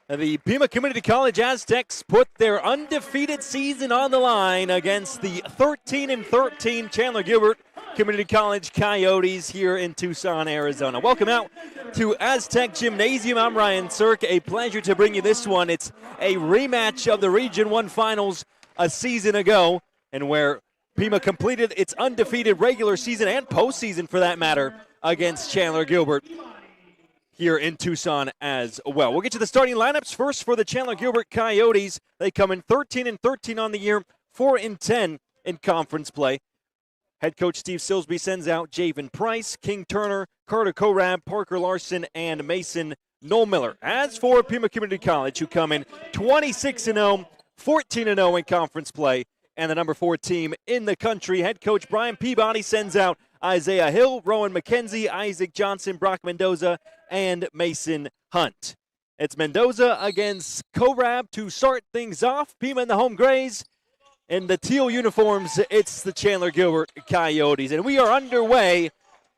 The Pima Community College Aztecs put their undefeated season on the line against the 13-13 Chandler-Gilbert Community College Coyotes here in Tucson, Arizona. Welcome out to Aztec Gymnasium. I'm Ryan Cirk. A pleasure to bring you this one. It's a rematch of the Region 1 Finals a season ago, and where Pima completed its undefeated regular season and postseason, for that matter, against Chandler-Gilbert here in Tucson as well. We'll get to the starting lineups first for the Chandler-Gilbert Coyotes. They come in 13-13 on the year, 4-10 in conference play. Head coach Steve Silsby sends out Javen Price, King Turner, Carter Korab, Parker Larson, and Mason Nollmiller. As for Pima Community College, who come in 26-0, 14-0 in conference play, and the number 4 team in the country, head coach Brian Peabody sends out Isaiah Hill, Rowan McKenzie, Isaac Johnson, Brock Mendoza, and Mason Hunt. It's Mendoza against Korab to start things off. Pima in the home grays. In the teal uniforms, it's the Chandler-Gilbert Coyotes. And we are underway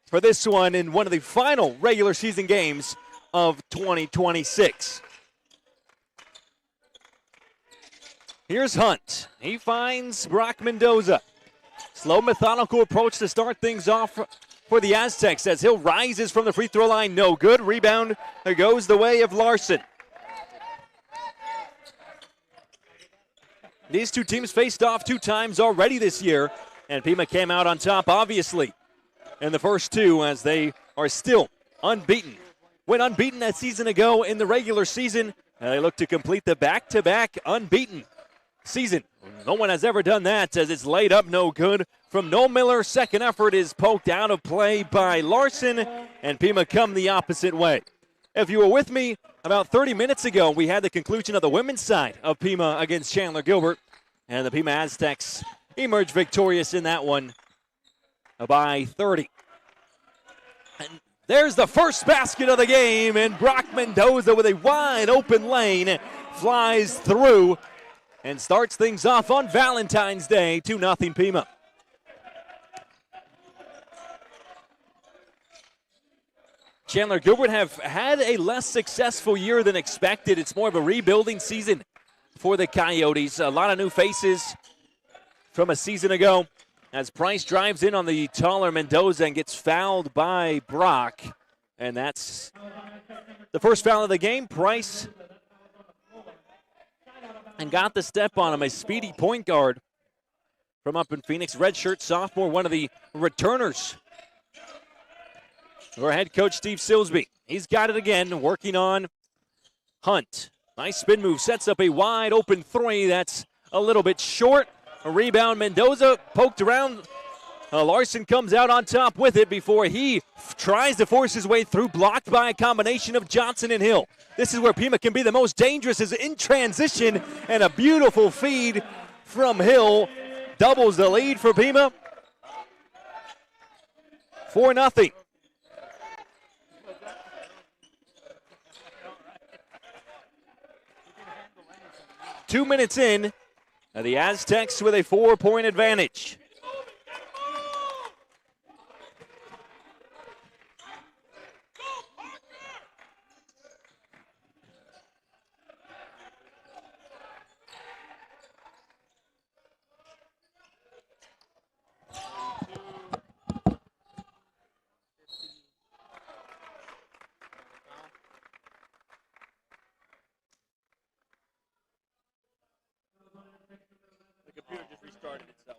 for this one in one of the final regular season games of 2026. Here's Hunt. He finds Brock Mendoza. Slow, methodical approach to start things off for the Aztecs as Hill rises from the free throw line. No good. Rebound goes the way of Larson. These two teams faced off 2 times already this year, and Pima came out on top, obviously, in the first 2 as they are still unbeaten. Went unbeaten that season ago in the regular season, and they look to complete the back-to-back unbeaten season. No one has ever done that as it's laid up no good from Nollmiller. Second effort is poked out of play by Larson, and Pima come the opposite way. If you were with me about 30 minutes ago, we had the conclusion of the women's side of Pima against Chandler-Gilbert, and the Pima Aztecs emerged victorious in that one by 30. And there's the first basket of the game, and Brock Mendoza with a wide open lane flies through and starts things off on Valentine's Day, 2-0 Pima. Chandler-Gilbert have had a less successful year than expected. It's more of a rebuilding season for the Coyotes. A lot of new faces from a season ago as Price drives in on the taller Mendoza and gets fouled by Brock. And that's the first foul of the game. Price and got the step on him, a speedy point guard from up in Phoenix. Redshirt sophomore, one of the returners for head coach Steve Silsby. He's got it again, working on Hunt. Nice spin move, sets up a wide open 3. That's a little bit short. A rebound, Mendoza poked around. Larson comes out on top with it before he tries to force his way through, blocked by a combination of Johnson and Hill. This is where Pima can be the most dangerous, is in transition, and a beautiful feed from Hill doubles the lead for Pima. 4-0. Two minutes in, the Aztecs with a 4-point advantage. The computer just restarted itself.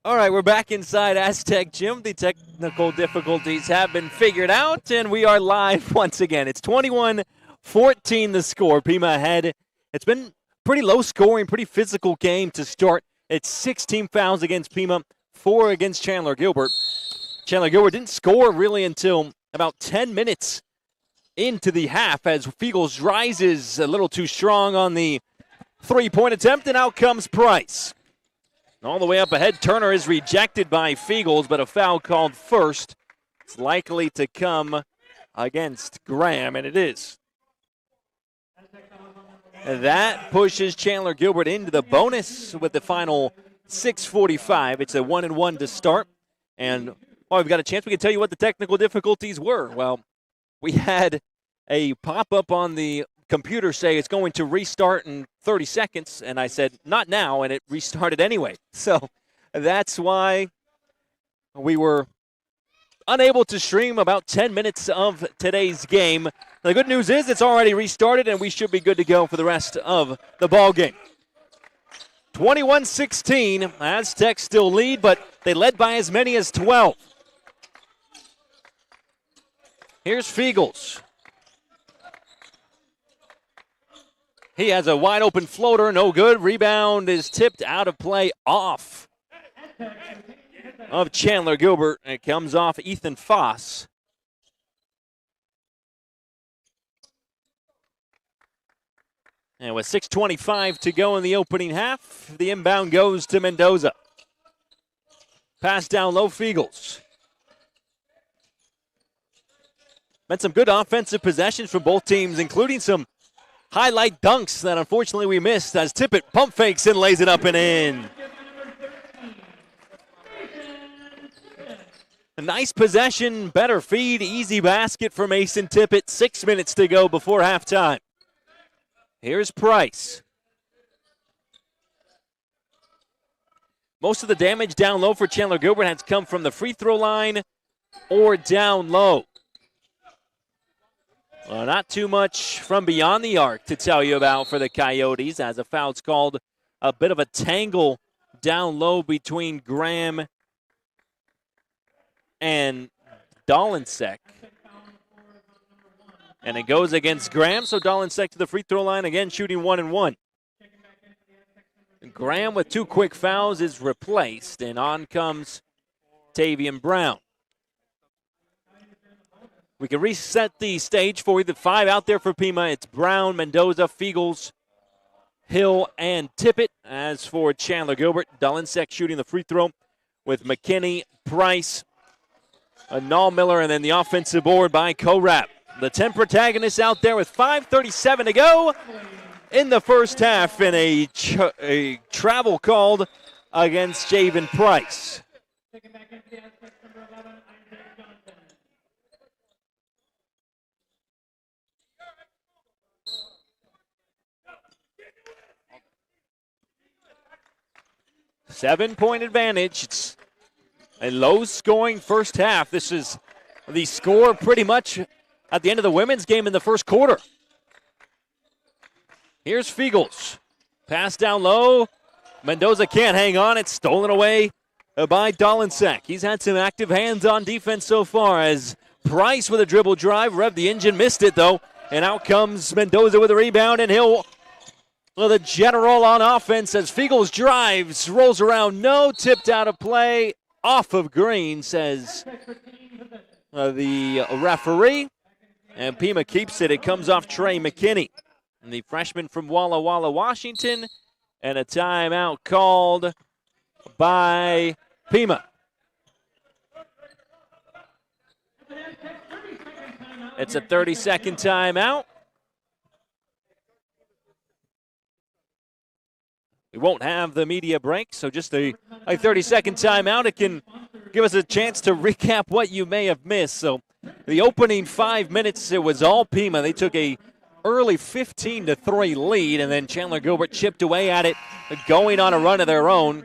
All right, we're back inside Aztec Gym. The technical difficulties have been figured out, and we are live once again. It's 21-14 the score. Pima ahead. It's been pretty low scoring, pretty physical game to start. It's 16 fouls against Pima, 4 against Chandler-Gilbert. Chandler-Gilbert didn't score really until about 10 minutes into the half as Fiegels rises a little too strong on the three-point attempt, and out comes Price. All the way up ahead, Turner is rejected by Fiegels, but a foul called first. It's likely to come against Graham, and it is. And that pushes Chandler-Gilbert into the bonus with the final 6:45. It's a 1-1 to start. And while we've got a chance, we can tell you what the technical difficulties were. Well, we had a pop-up on the computer say it's going to restart in 30 seconds, and I said, not now, and it restarted anyway. So that's why we were unable to stream about 10 minutes of today's game. The good news is it's already restarted, and we should be good to go for the rest of the ball game. 21-16, Aztecs still lead, but they led by as many as 12. Here's Fiegels. He has a wide-open floater, no good. Rebound is tipped out of play off of Chandler-Gilbert. It comes off Ethan Foss. And with 6:25 to go in the opening half, the inbound goes to Mendoza. Pass down low, Fiegels. Been some good offensive possessions from both teams, including some highlight dunks that unfortunately we missed as Tippett pump fakes and lays it up and in. A nice possession, better feed, easy basket for Mason Tippett. 6 minutes to go before halftime. Here's Price. Most of the damage down low for Chandler-Gilbert has come from the free throw line or down low. Well, not too much from beyond the arc to tell you about for the Coyotes, as a foul's called. A bit of a tangle down low between Graham and Dolinsek. And it goes against Graham, so Dolinsek to the free throw line again, shooting 1-1. Graham with 2 quick fouls is replaced, and on comes Tavian Brown. We can reset the stage for you. The 5 out there for Pima. It's Brown, Mendoza, Fiegels, Hill, and Tippett. As for Chandler-Gilbert, Dolinsek shooting the free throw with McKinney, Price, Miller, and then the offensive board by Korab. The 10 protagonists out there with 5:37 to go in the first half, and a travel called against Javen Price. Seven-point advantage. It's a low-scoring first half. This is the score pretty much at the end of the women's game in the first quarter. Here's Fiegels. Pass down low. Mendoza can't hang on. It's stolen away by Dolinsek. He's had some active hands on defense so far as Price with a dribble drive. Revved the engine, missed it though. And out comes Mendoza with a rebound, and Hill with a general on offense as Fiegels drives, rolls around, no, tipped out of play, off of green, says the referee. And Pima keeps it. It comes off Trey McKinney, and the freshman from Walla Walla, Washington, and a timeout called by Pima. It's a 30-second timeout. We won't have the media break, so just a 30-second timeout. It can give us a chance to recap what you may have missed. So the opening 5 minutes, it was all Pima. They took a early 15-3 lead, and then Chandler-Gilbert chipped away at it, going on a run of their own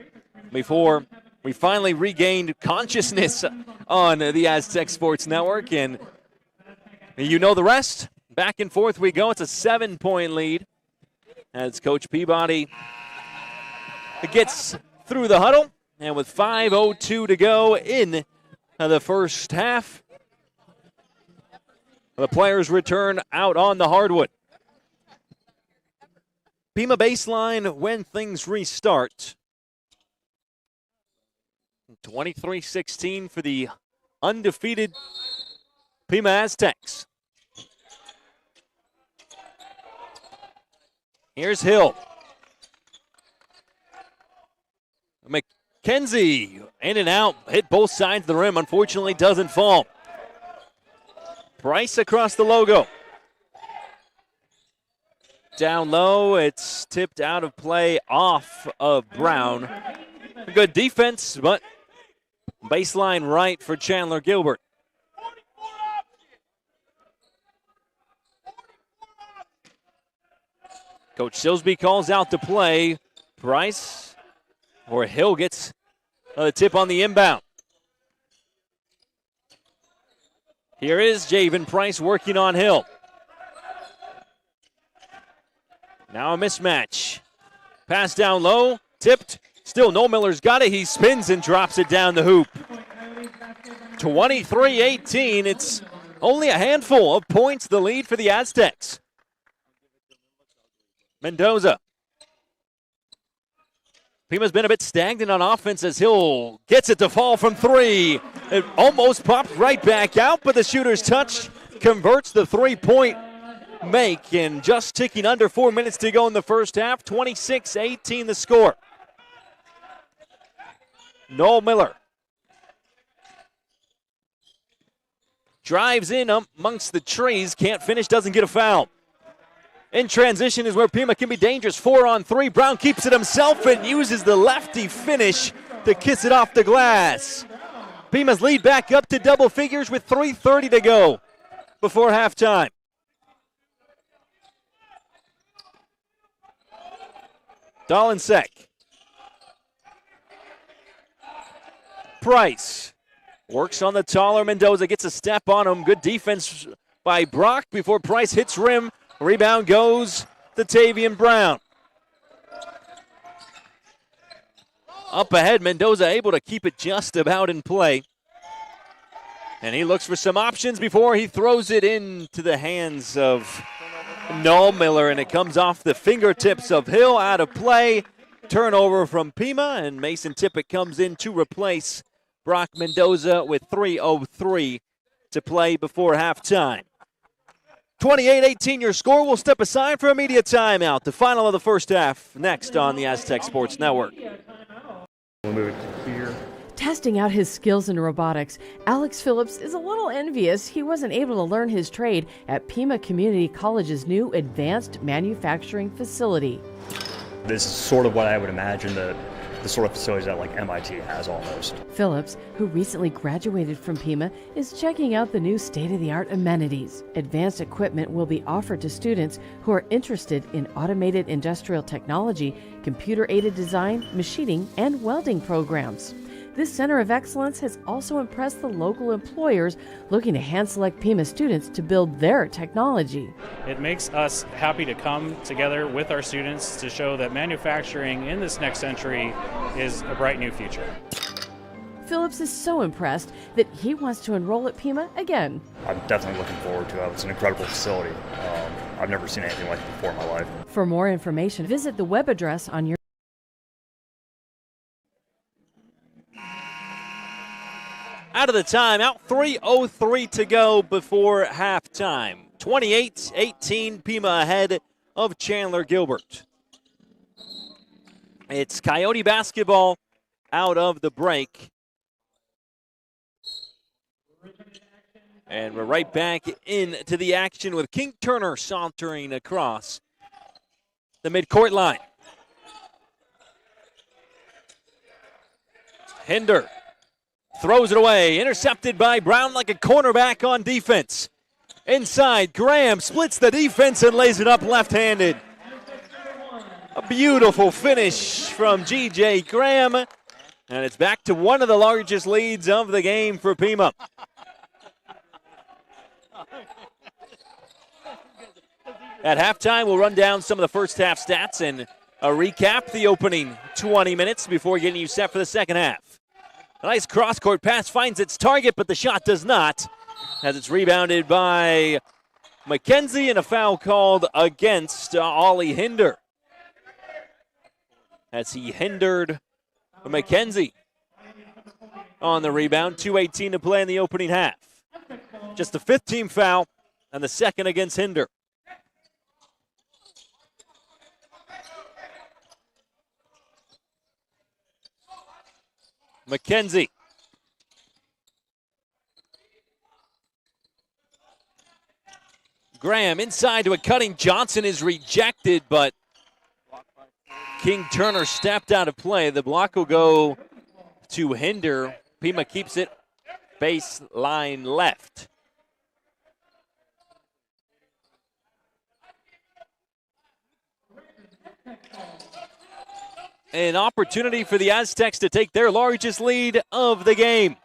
before we finally regained consciousness on the Aztec Sports Network. And you know the rest. Back and forth we go. It's a 7-point lead as Coach Peabody gets through the huddle, And with 5:02 to go in the first half, the players return out on the hardwood. Pima baseline when things restart. 23-16 for the undefeated Pima Aztecs. Here's Hill. McKenzie in and out, hit both sides of the rim, unfortunately doesn't fall. Price across the logo. Down low, it's tipped out of play off of Brown. Good defense, but baseline right for Chandler-Gilbert. Coach Silsby calls out the play. Price or Hill gets the tip on the inbound. Here is Javen Price working on Hill. Now a mismatch. Pass down low, tipped. Still, Miller's got it. He spins and drops it down the hoop. 23-18. It's only a handful of points, the lead for the Aztecs. Mendoza. Pima's been a bit stagnant on offense as Hill gets it to fall from three. It almost popped right back out, but the shooter's touch converts the three-point make. And just ticking under 4 minutes to go in the first half, 26-18 the score. Noel Miller drives in amongst the trees, can't finish, doesn't get a foul. In transition is where Pima can be dangerous. 4-on-3. Brown keeps it himself and uses the lefty finish to kiss it off the glass. Pima's lead back up to double figures with 3:30 to go before halftime. Dolinsek. Price works on the taller Mendoza, gets a step on him. Good defense by Brock before Price hits rim. Rebound goes to Tavian Brown. Up ahead, Mendoza able to keep it just about in play. And he looks for some options before he throws it into the hands of Noel Miller, and it comes off the fingertips of Hill, out of play. Turnover from Pima, and Mason Tippett comes in to replace Brock Mendoza with 3:03 to play before halftime. 28-18 your score. We'll step aside for a media timeout. The final of the first half next on the Aztec Sports Network. We'll move it here. Testing out his skills in robotics, Alex Phillips is a little envious he wasn't able to learn his trade at Pima Community College's new advanced manufacturing facility. This is sort of what I would imagine the sort of facilities that like MIT has almost. Phillips, who recently graduated from Pima, is checking out the new state-of-the-art amenities. Advanced equipment will be offered to students who are interested in automated industrial technology, computer-aided design, machining, and welding programs. This Center of Excellence has also impressed the local employers looking to hand-select Pima students to build their technology. It makes us happy to come together with our students to show that manufacturing in this next century is a bright new future. Phillips is so impressed that he wants to enroll at Pima again. I'm definitely looking forward to it. It's an incredible facility. I've never seen anything like it before in my life. For more information, visit the web address on your Out of the timeout, 3:03 to go before halftime. 28-18, Pima ahead of Chandler-Gilbert. It's Coyote basketball out of the break. And we're right back into the action with King Turner sauntering across the midcourt line. Hinder throws it away, intercepted by Brown like a cornerback on defense. Inside, Graham splits the defense and lays it up left-handed. A beautiful finish from G.J. Graham, and it's back to one of the largest leads of the game for Pima. At halftime, we'll run down some of the first half stats, and A recap, the opening 20 minutes before getting you set for the second half. A nice cross-court pass finds its target, but the shot does not, as it's rebounded by McKenzie, and a foul called against Ollie Hinder, as he hindered McKenzie on the rebound. 2:18 to play in the opening half. Just the fifth team foul and the second against Hinder. McKenzie. Graham inside to a cutting Johnson is rejected, but King Turner stepped out of play. The block will go to Hinder. Pima keeps it baseline left. An opportunity for the Aztecs to take their largest lead of the game.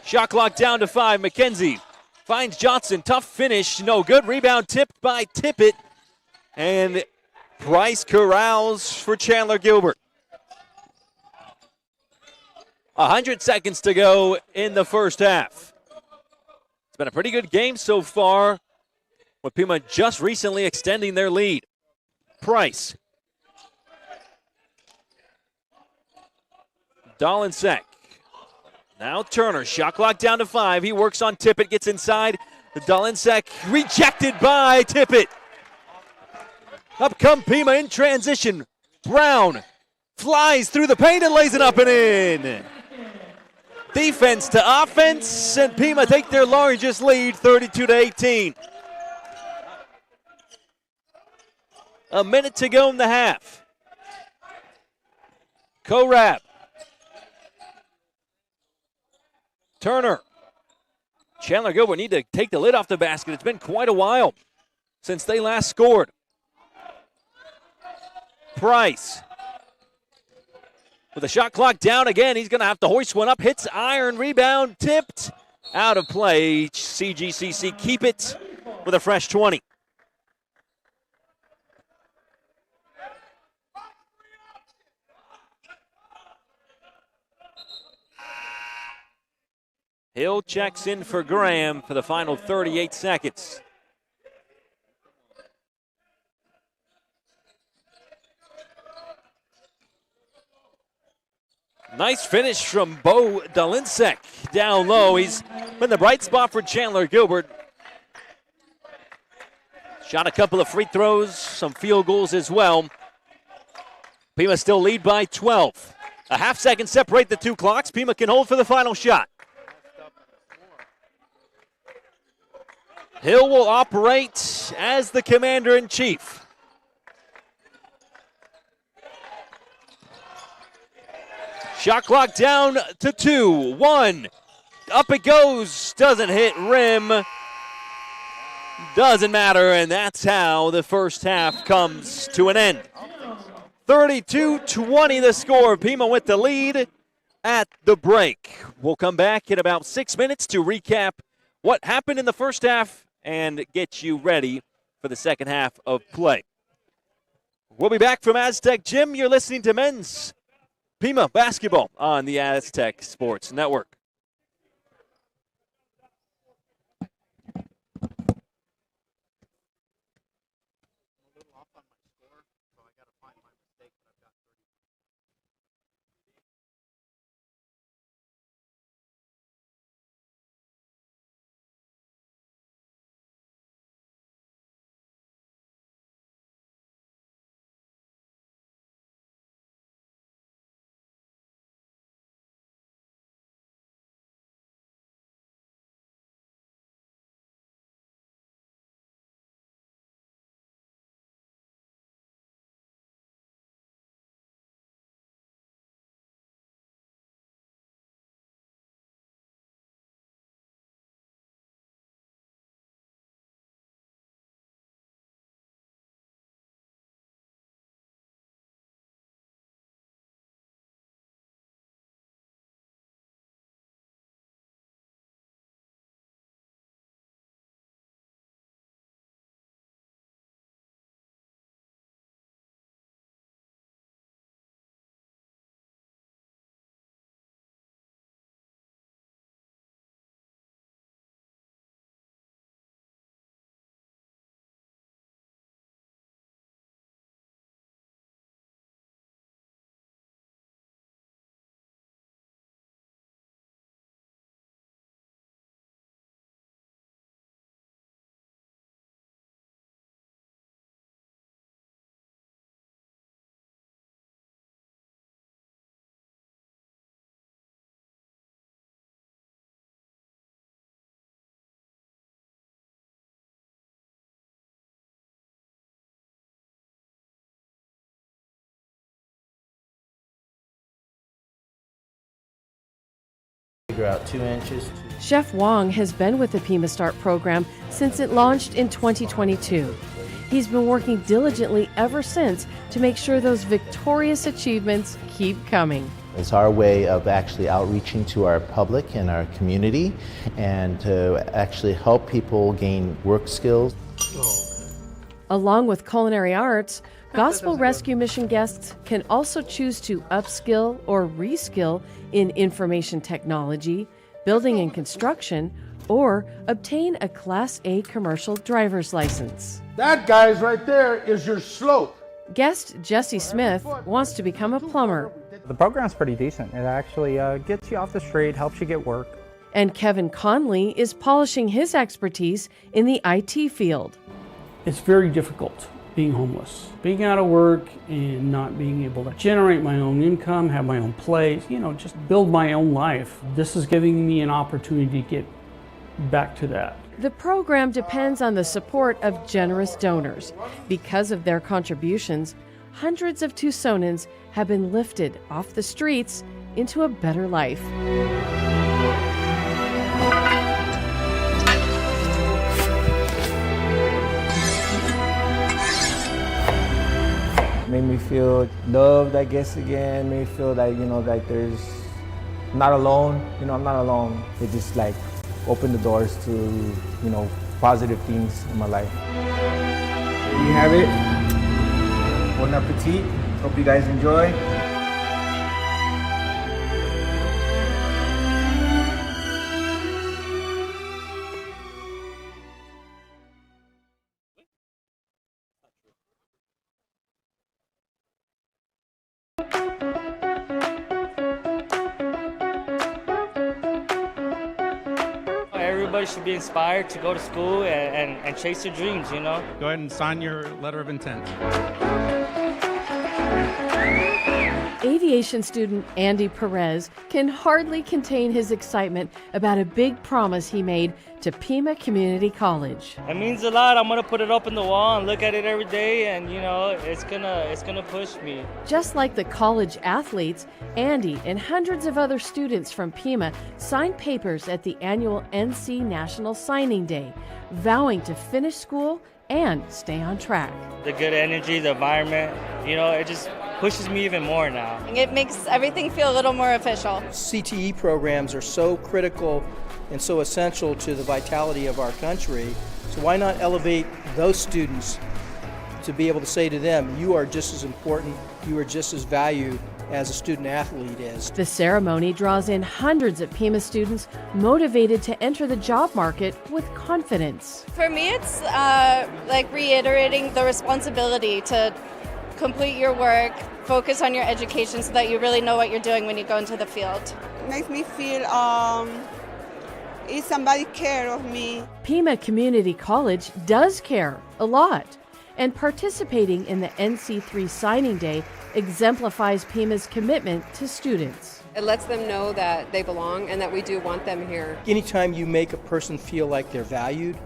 Shot clock down to 5. McKenzie finds Johnson. Tough finish. No good. Rebound tipped by Tippett. And Price corrals for Chandler-Gilbert. 100 seconds to go in the first half. It's been a pretty good game so far, with Pima just recently extending their lead. Price. Dalinsek. Now Turner. Shot clock down to 5. He works on Tippett. Gets inside. The Dalinsek rejected by Tippett. Up come Pima in transition. Brown flies through the paint and lays it up and in. Defense to offense, and Pima take their largest lead, 32-18. A minute to go in the half. Korab. Turner. Chandler-Gilbert need to take the lid off the basket. It's been quite a while since they last scored. Price. With the shot clock down again, he's going to have to hoist one up. Hits iron, rebound, tipped. Out of play. CGCC keep it with a fresh 20. Hill checks in for Graham for the final 38 seconds. Nice finish from Bo Dalinsek down low. He's been the bright spot for Chandler-Gilbert. Shot a couple of free throws, some field goals as well. Pima still lead by 12. A half second separate the two clocks. Pima can hold for the final shot. Hill will operate as the commander-in-chief. Shot clock down to 2. 1. Up it goes. Doesn't hit rim. Doesn't matter, and that's how the first half comes to an end. 32-20 the score. Pima with the lead at the break. We'll come back in about 6 minutes to recap what happened in the first half and get you ready for the second half of play. We'll be back from Aztec Gym. You're listening to men's Pima basketball on the Aztec Sports Network. Figure out 2 inches. Chef Wong has been with the Pima Start program since it launched in 2022. He's been working diligently ever since to make sure those victorious achievements keep coming. It's our way of actually outreaching to our public and our community and to actually help people gain work skills. Along with culinary arts, Gospel Rescue Mission guests can also choose to upskill or reskill in information technology, building and construction, or obtain a Class A commercial driver's license. That guy's right there is your slope. Guest Jesse Smith wants to become a plumber. The program's pretty decent. It actually gets you off the street, helps you get work. And Kevin Conley is polishing his expertise in the IT field. It's very difficult being homeless, being out of work and not being able to generate my own income, have my own place, just build my own life. This is giving me an opportunity to get back to that. The program depends on the support of generous donors. Because of their contributions, hundreds of Tucsonans have been lifted off the streets into a better life. Made me feel loved, I guess, again. Made me feel that, like there's not alone. I'm not alone. It just opened the doors to, positive things in my life. There you have it. Bon appetit. Hope you guys enjoy. Everybody should be inspired to go to school and chase their dreams, Go ahead and sign your letter of intent. Aviation student Andy Perez can hardly contain his excitement about a big promise he made to Pima Community College. It means a lot. I'm gonna put it up in the wall and look at it every day, and it's gonna push me. Just like the college athletes, Andy and hundreds of other students from Pima signed papers at the annual NC National Signing Day, vowing to finish school and stay on track. The good energy, the environment, it just pushes me even more now. It makes everything feel a little more official. CTE programs are so critical and so essential to the vitality of our country. So why not elevate those students to be able to say to them, you are just as important, you are just as valued as a student athlete is. The ceremony draws in hundreds of Pima students motivated to enter the job market with confidence. For me, it's reiterating the responsibility to complete your work, focus on your education so that you really know what you're doing when you go into the field. It makes me feel if somebody care of me. Pima Community College does care a lot, and participating in the NC3 Signing Day exemplifies Pima's commitment to students. It lets them know that they belong and that we do want them here. Anytime you make a person feel like they're valued,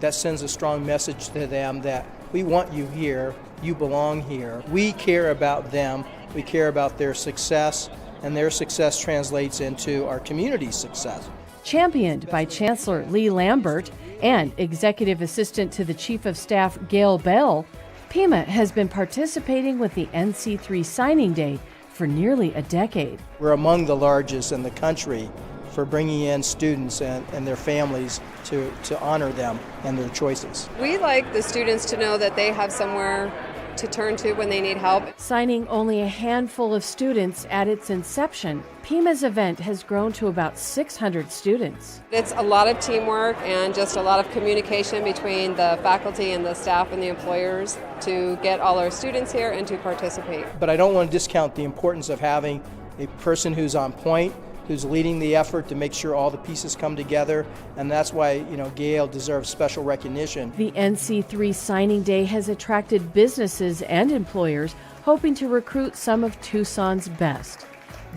that sends a strong message to them that we want you here, you belong here. We care about them, we care about their success, and their success translates into our community's success. Championed by Chancellor Lee Lambert and Executive Assistant to the Chief of Staff Gail Bell, Pima has been participating with the NC3 Signing Day for nearly a decade. We're among the largest in the country for bringing in students and their families to honor them and their choices. We like the students to know that they have somewhere to turn to when they need help. Signing only a handful of students at its inception, Pima's event has grown to about 600 students. It's a lot of teamwork and just a lot of communication between the faculty and the staff and the employers to get all our students here and to participate. But I don't want to discount the importance of having a person who's on point, who's leading the effort to make sure all the pieces come together, and that's why Gail deserves special recognition. The NC3 Signing Day has attracted businesses and employers hoping to recruit some of Tucson's best.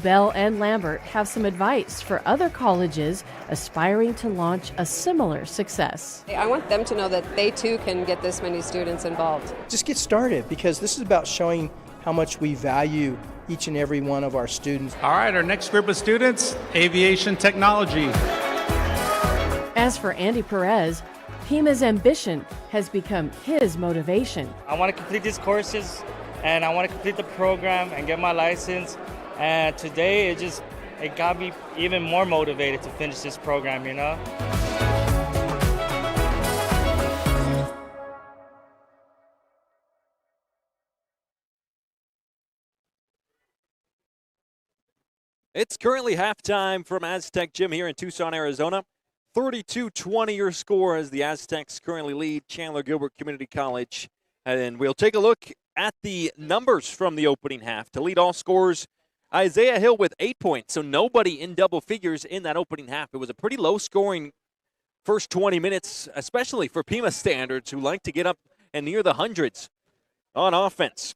Bell and Lambert have some advice for other colleges aspiring to launch a similar success. I want them to know that they too can get this many students involved. Just get started, because this is about showing how much we value each and every one of our students. All right, our next group of students, aviation technology. As for Andy Perez, Pima's ambition has become his motivation. I want to complete these courses and I want to complete the program and get my license. And today it got me even more motivated to finish this program, you know? It's currently halftime from Aztec Gym here in Tucson, Arizona. 32-20 your score as the Aztecs currently lead Chandler-Gilbert Community College. And we'll take a look at the numbers from the opening half. To lead all scorers, Isaiah Hill with 8 points, so nobody in double figures in that opening half. It was a pretty low-scoring first 20 minutes, especially for Pima standards, who like to get up and near the hundreds on offense.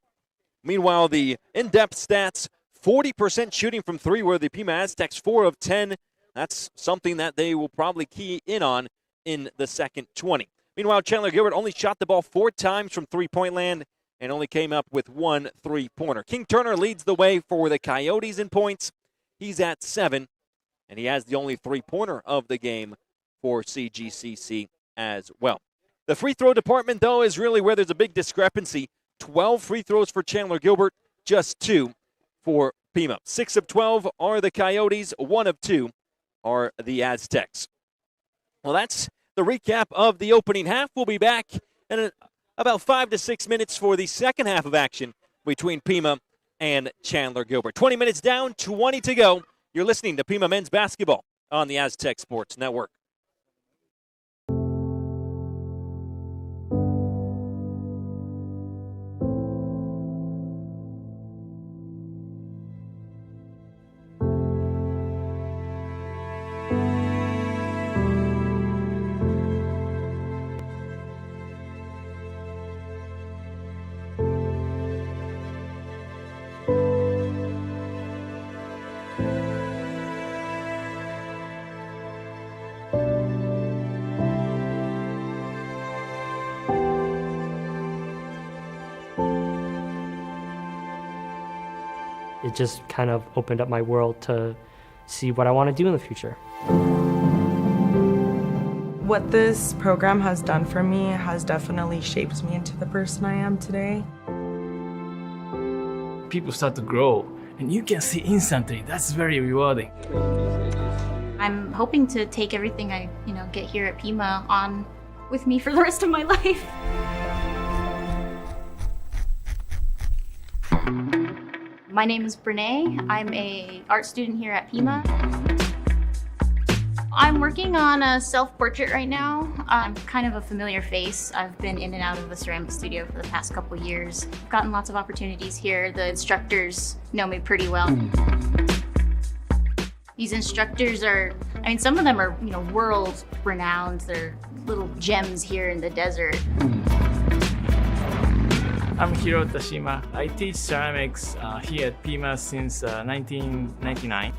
Meanwhile, the in-depth stats, 40% shooting from three were the Pima Aztecs, 4 of 10. That's something that they will probably key in on in the second 20. Meanwhile, Chandler-Gilbert only shot the ball 4 times from three-point land and only came up with 1 3-pointer. King Turner leads the way for the Coyotes in points. He's at 7, and he has the only 3-pointer of the game for CGCC as well. The free throw department, though, is really where there's a big discrepancy. 12 free throws for Chandler-Gilbert, just 2 for Pima. 6 of 12 are the Coyotes, 1 of 2 are the Aztecs. Well, that's the recap of the opening half. We'll be back in about 5 to 6 minutes for the second half of action between Pima and Chandler-Gilbert. 20 minutes down, 20 to go. You're listening to Pima Men's Basketball on the Aztec Sports Network. It just kind of opened up my world to see what I want to do in the future. What this program has done for me has definitely shaped me into the person I am today. People start to grow, and you can see instantly. That's very rewarding. I'm hoping to take everything I, get here at Pima on with me for the rest of my life. My name is Brene. I'm an art student here at Pima. I'm working on a self-portrait right now. I'm kind of a familiar face. I've been in and out of the ceramic studio for the past couple years. I've gotten lots of opportunities here. The instructors know me pretty well. These instructors are, some of them are, world renowned. They're little gems here in the desert. I'm Hiro Tashima. I teach ceramics here at Pima since 1999.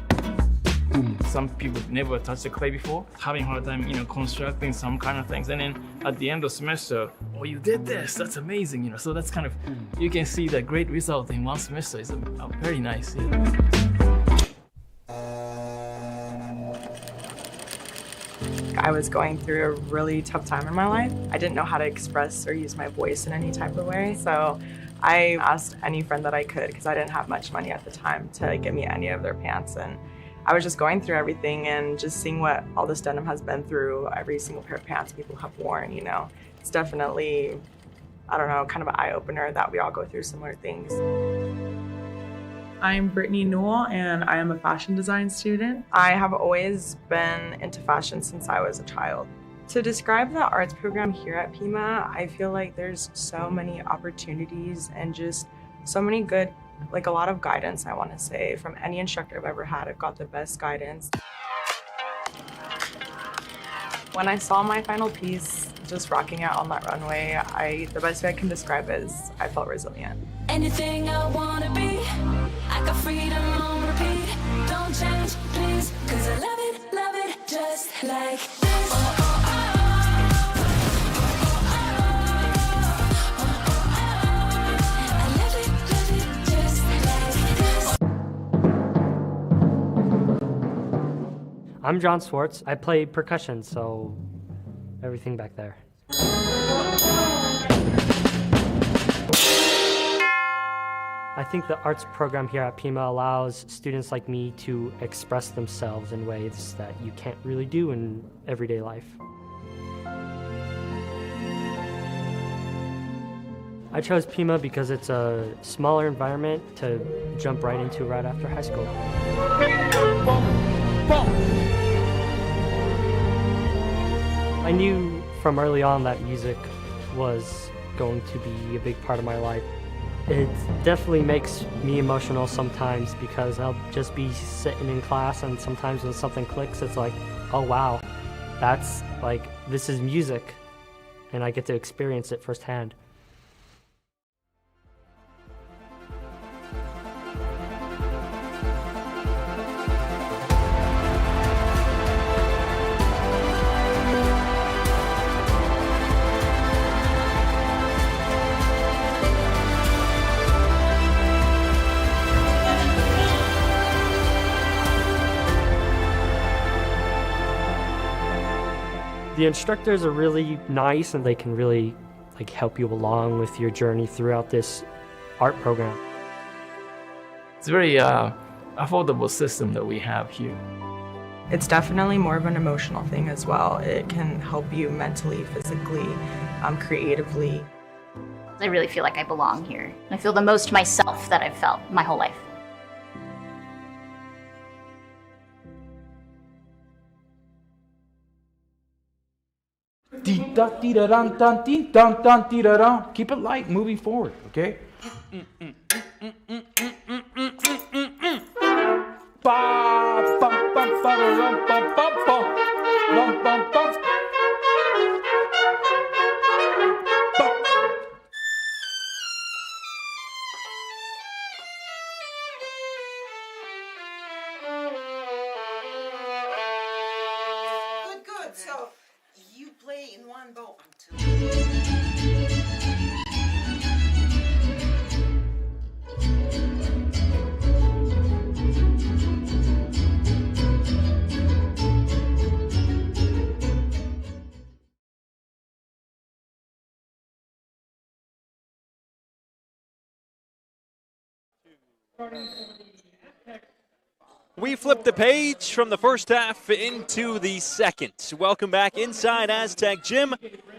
Some people never touched the clay before, having a hard time, constructing some kind of things. And then at the end of the semester, oh, you did this, that's amazing, So that's kind of, you can see the great result in one semester. It's very nice. Yeah. I was going through a really tough time in my life. I didn't know how to express or use my voice in any type of way. So I asked any friend that I could, because I didn't have much money at the time, to get me any of their pants. And I was just going through everything and just seeing what all this denim has been through, every single pair of pants people have worn, It's definitely, kind of an eye-opener that we all go through similar things. I'm Brittany Newell, and I am a fashion design student. I have always been into fashion since I was a child. To describe the arts program here at Pima, I feel like there's so many opportunities and just so many good, a lot of guidance, I want to say. From any instructor I've ever had, I've got the best guidance. When I saw my final piece, just rocking out on that runway, the best way I can describe it is I felt resilient. Anything I want to be, I got freedom on repeat. Don't change, please, 'cause I love it just like this. Oh, oh, oh. I love it I'm John Swartz. I play percussion, so everything back there. I think the arts program here at Pima allows students like me to express themselves in ways that you can't really do in everyday life. I chose Pima because it's a smaller environment to jump right into right after high school. I knew from early on that music was going to be a big part of my life. It definitely makes me emotional sometimes because I'll just be sitting in class and sometimes when something clicks, it's like, oh wow, that's like, this is music, and I get to experience it firsthand. The instructors are really nice and they can really help you along with your journey throughout this art program. It's a very affordable system that we have here. It's definitely more of an emotional thing as well. It can help you mentally, physically, creatively. I really feel like I belong here. I feel the most myself that I've felt my whole life. Keep it light, moving forward, okay? Good. So you play in one bow. We flip the page from the first half into the second. Welcome back inside Aztec Gym.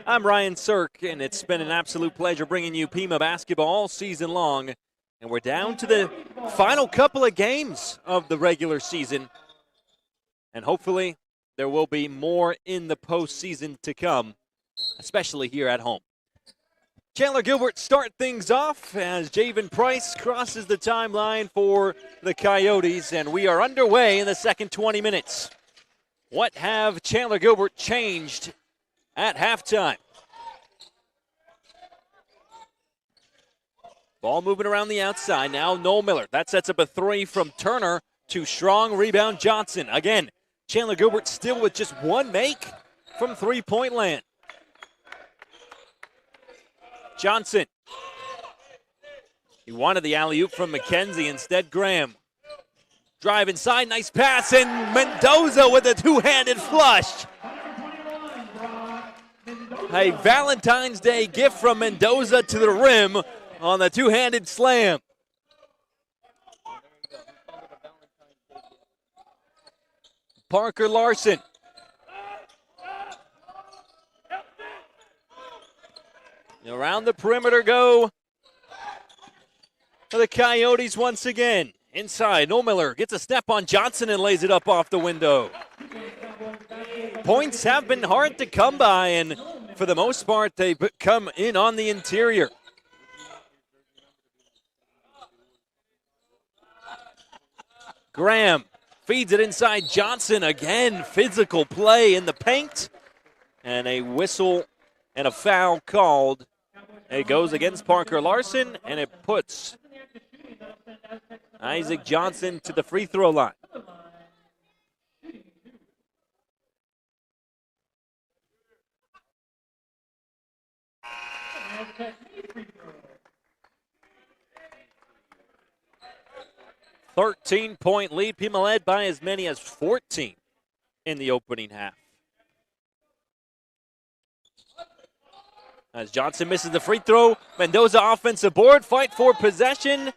I'm Ryan Sirk, and it's been an absolute pleasure bringing you Pima basketball all season long. And we're down to the final couple of games of the regular season. And hopefully there will be more in the postseason to come, especially here at home. Chandler-Gilbert start things off as Javen Price crosses the timeline for the Coyotes, and we are underway in the second 20 minutes. What have Chandler-Gilbert changed at halftime? Ball moving around the outside. Now Noel Miller. That sets up a three from Turner to Strong. Rebound Johnson. Again, Chandler-Gilbert still with just one make from three-point land. Johnson. He wanted the alley-oop from McKenzie. Instead, Graham. Drive inside, nice pass, and Mendoza with a two-handed flush. A Valentine's Day gift from Mendoza to the rim on the two-handed slam. Parker Larson. Around the perimeter go for the Coyotes once again. Inside, Noel Miller gets a step on Johnson and lays it up off the window. Points have been hard to come by, and for the most part, they come in on the interior. Graham feeds it inside Johnson. Again, physical play in the paint, and a whistle and a foul called. It goes against Parker Larson, and it puts Isaac Johnson to the free throw line. .13 lead. Pima led by as many as 14 in the opening half. As Johnson misses the free throw, Mendoza offensive board, fight for possession,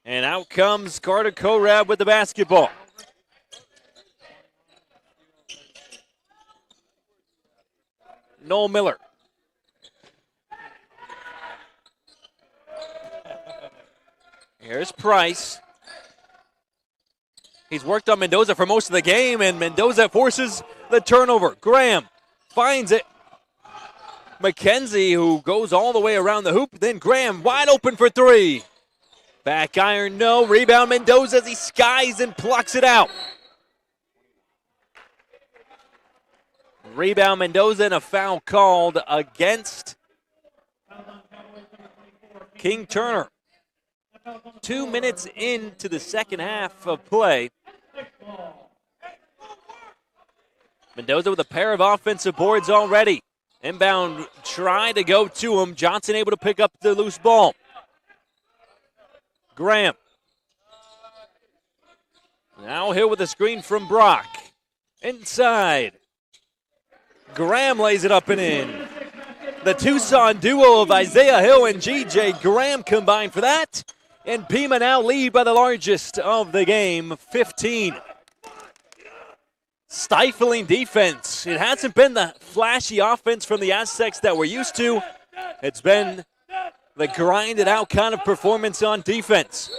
and out comes Carter Korab with the basketball. Noel Miller. Here's Price. He's worked on Mendoza for most of the game, and Mendoza forces the turnover. Graham finds it. McKenzie, who goes all the way around the hoop. Then Graham wide open for three. Back iron, no. Rebound Mendoza as he skies and plucks it out. Rebound Mendoza and a foul called against King Turner. 2 minutes into the second half of play. Mendoza with a pair of offensive boards already. Inbound try to go to him. Johnson able to pick up the loose ball. Graham. Now Hill with a screen from Brock. Inside. Graham lays it up and in. The Tucson duo of Isaiah Hill and G.J. Graham combined for that. And Pima now lead by the largest of the game, 15. Stifling defense. It hasn't been the flashy offense from the Aztecs that we're used to. It's been the grinded out kind of performance on defense.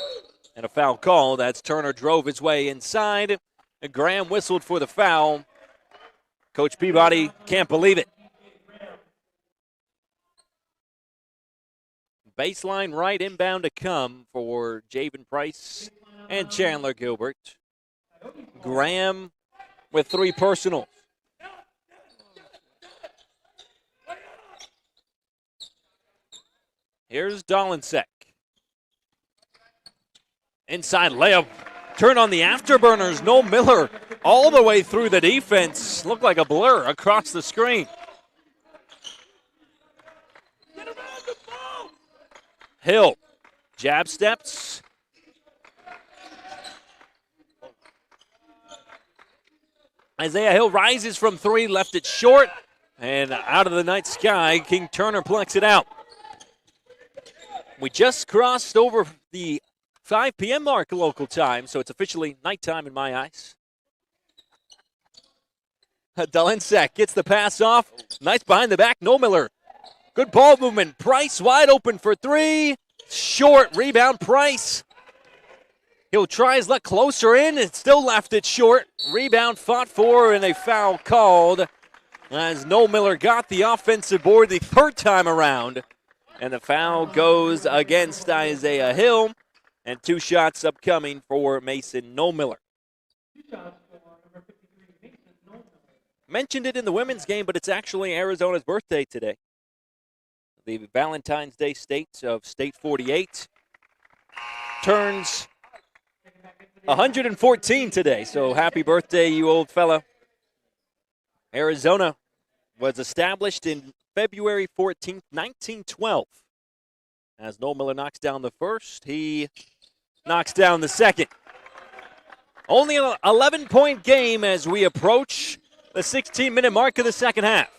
And a foul call. That's Turner drove his way inside. And Graham whistled for the foul. Coach Peabody can't believe it. Baseline right, inbound to come for Javen Price and Chandler-Gilbert. Graham with 3 personals. Here's Dolinsek. Inside layup. Turn on the afterburners. Noel Miller all the way through the defense. Looked like a blur across the screen. Hill, jab steps. Isaiah Hill rises from 3, left it short, and out of the night sky, King Turner plucks it out. We just crossed over the 5 p.m. mark local time, so it's officially nighttime in my eyes. Dolinsek gets the pass off. Nice behind the back, Noel Miller. Good ball movement. Price wide open for 3. Short rebound, Price. He'll try his luck closer in and still left it short. Rebound fought for and a foul called as Noel Miller got the offensive board the 3rd time around. And the foul goes against Isaiah Hill. And 2 shots upcoming for Mason Noel Miller. Mentioned it in the women's game, but it's actually Arizona's birthday today. The Valentine's Day State of State 48 turns 114 today. So happy birthday, you old fella. Arizona was established in February 14th, 1912. As Noel Miller knocks down the first, he knocks down the second. Only an 11-point game as we approach the 16-minute mark of the second half.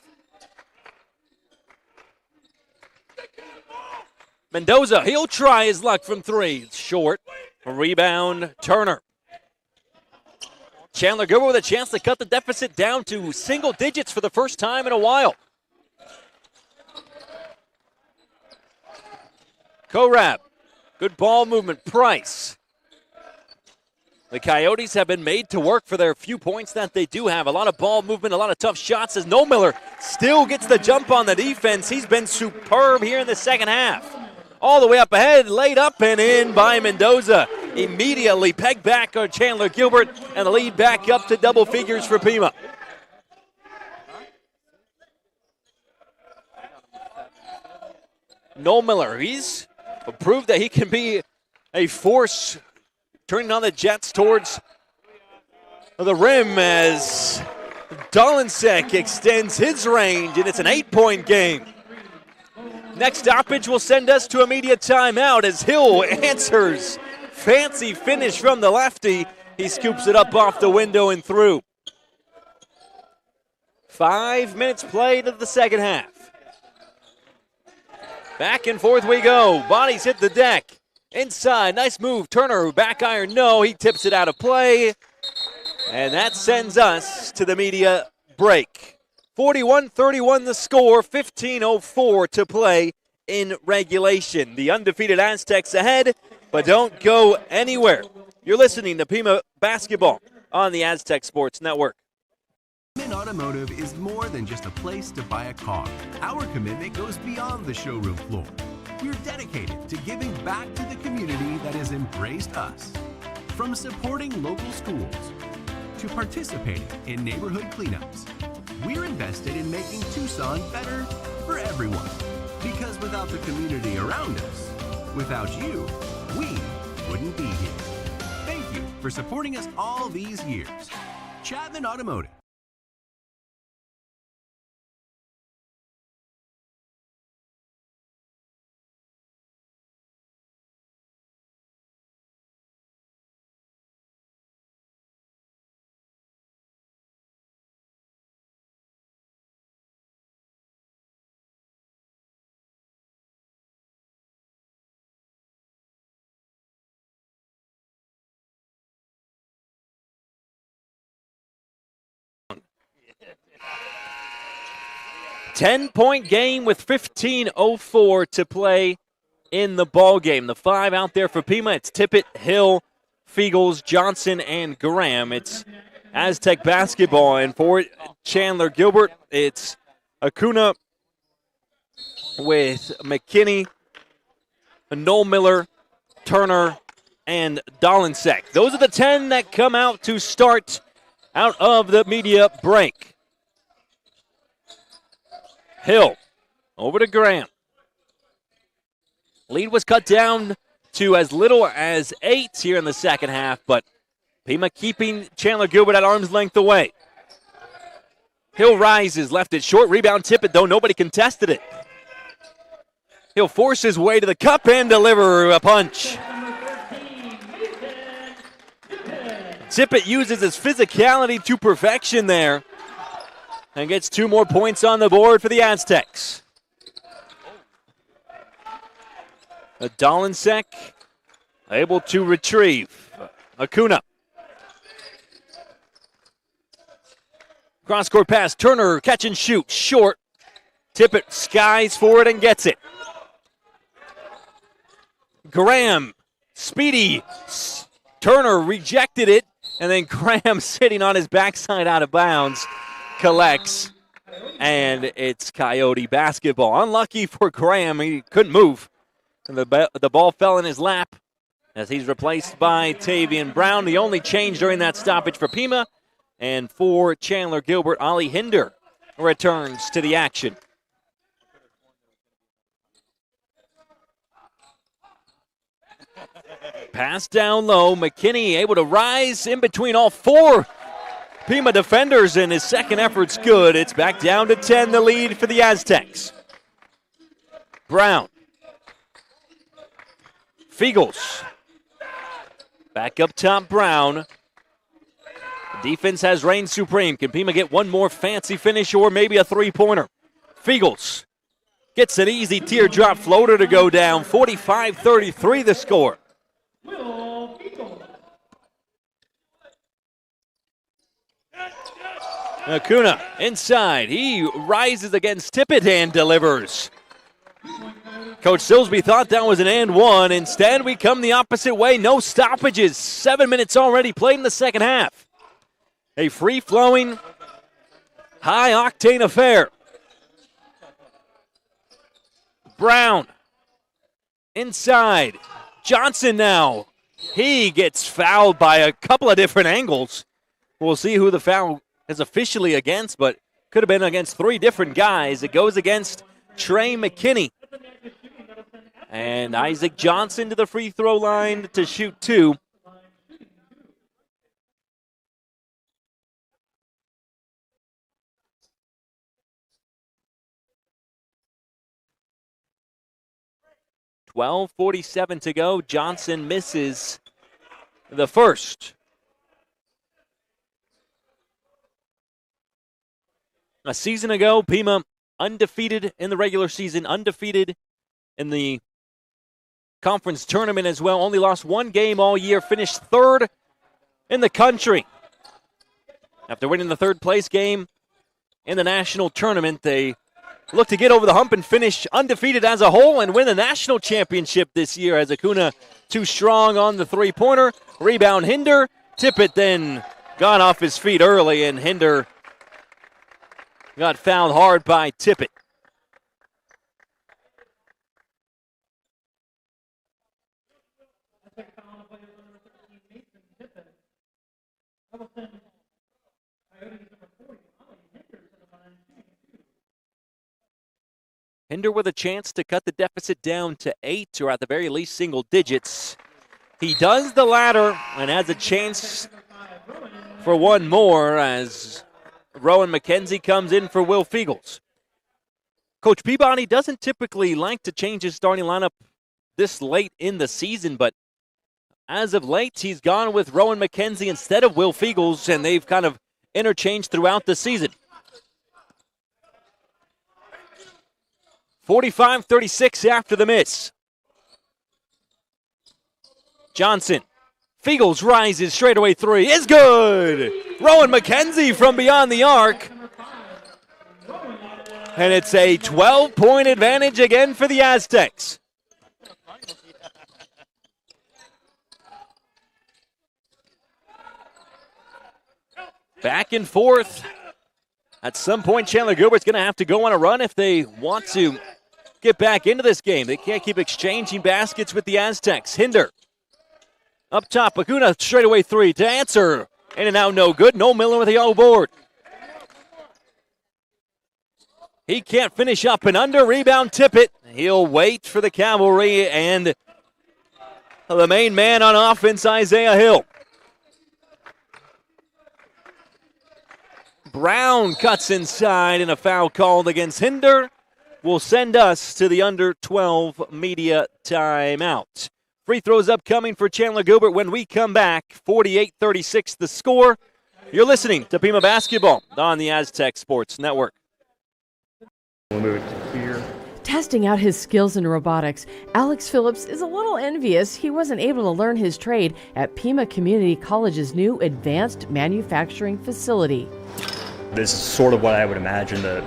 Mendoza, he'll try his luck from 3. It's short. A rebound, Turner. Chandler-Gilbert with a chance to cut the deficit down to single digits for the first time in a while. Korab, good ball movement, Price. The Coyotes have been made to work for their few points that they do have. A lot of ball movement, a lot of tough shots as Noel Miller still gets the jump on the defense. He's been superb here in the second half. All the way up ahead, laid up and in by Mendoza. Immediately pegged back on Chandler-Gilbert, and the lead back up to double figures for Pima. Noel Miller, he's proved that he can be a force turning on the Jets towards the rim as Dolinsek extends his range, and it's an 8-point game. Next stoppage will send us to immediate timeout as Hill answers. Fancy finish from the lefty. He scoops it up off the window and through. 5 minutes played of the second half. Back and forth we go. Bodies hit the deck. Inside, nice move. Turner, back iron, no. He tips it out of play. And that sends us to the media break. 41-31 the score, 15:04 to play in regulation. The undefeated Aztecs ahead, but don't go anywhere. You're listening to Pima Basketball on the Aztec Sports Network. Min Automotive is more than just a place to buy a car. Our commitment goes beyond the showroom floor. We're dedicated to giving back to the community that has embraced us. From supporting local schools to participating in neighborhood cleanups, we're invested in making Tucson better for everyone. Because without the community around us, without you, we wouldn't be here. Thank you for supporting us all these years. Chapman Automotive. Ten-point game with 15:04 to play in the ball game. The five out there for Pima. It's Tippett, Hill, Fiegels, Johnson, and Graham. It's Aztec basketball. And for Chandler-Gilbert, it's Acuna with McKinney, Noel Miller, Turner, and Dolinsek. Those are the 10 that come out to start out of the media break. Hill over to Graham. Lead was cut down to as little as 8 here in the second half, but Pima keeping Chandler-Gilbert at arm's length away. Hill rises, left it short, rebound, Tippett though, nobody contested it. He'll force his way to the cup and deliver a punch. Tippett uses his physicality to perfection there and gets 2 more points on the board for the Aztecs. Dolinsek able to retrieve. Acuna. Cross-court pass. Turner catch and shoot. Short. Tippett skies for it and gets it. Graham. Speedy. Turner rejected it. And then Graham sitting on his backside out of bounds. Collects, and it's Coyote basketball. Unlucky for Graham, he couldn't move. And the ball fell in his lap as he's replaced by Tavian Brown. The only change during that stoppage for Pima, and for Chandler-Gilbert, Ollie Hinder returns to the action. Pass down low, McKinney able to rise in between all 4 Pima defenders, and his second effort's good. It's back down to 10, the lead for the Aztecs. Brown. Fiegels. Back up top, Brown. Defense has reigned supreme. Can Pima get one more fancy finish or maybe a three-pointer? Fiegels gets an easy teardrop floater to go down. 45-33 the score. Acuna inside. He rises against Tippett and delivers. Coach Silsby thought that was an and one. Instead, we come the opposite way. No stoppages. 7 minutes already played in the second half. A free-flowing, high-octane affair. Brown inside. Johnson now. He gets fouled by a couple of different angles. We'll see who the foul is officially against, but could have been against 3 different guys. It goes against Trey McKinney. And Isaac Johnson to the free throw line to shoot 2. .12:47 to go. Johnson misses the first. A season ago, Pima undefeated in the regular season, undefeated in the conference tournament as well. Only lost one game all year, finished third in the country. After winning the third place game in the national tournament, they look to get over the hump and finish undefeated as a whole and win the national championship this year as Acuna too strong on the three-pointer. Rebound Hinder. Tippett then got off his feet early, and Hinder got fouled hard by Tippett. Hinder with a chance to cut the deficit down to 8, or at the very least single digits. He does the latter and has a chance for one more as Rowan McKenzie comes in for Will Fiegels. Coach Peabody doesn't typically like to change his starting lineup this late in the season, but as of late, he's gone with Rowan McKenzie instead of Will Fiegels, and they've kind of interchanged throughout the season. 45-36 after the miss. Johnson. Fiegels rises, straightaway three is good. Rowan McKenzie from beyond the arc. And it's a 12-point advantage again for the Aztecs. Back and forth. At some point, Chandler-Gilbert's going to have to go on a run if they want to get back into this game. They can't keep exchanging baskets with the Aztecs. Hinder. Up top, Acuna straightaway three to answer. In and out, no good. No Miller with the yellow board. He can't finish up and under. Rebound Tippett. He'll wait for the Cavalry and the main man on offense, Isaiah Hill. Brown cuts inside, and a foul called against Hinder will send us to the under 12 media timeout. Free throws upcoming for Chandler-Gilbert when we come back. 48-36 the score. You're listening to Pima Basketball on the Aztec Sports Network. We'll move it to here. Testing out his skills in robotics, Alex Phillips is a little envious he wasn't able to learn his trade at Pima Community College's new advanced manufacturing facility. This is sort of what I would imagine the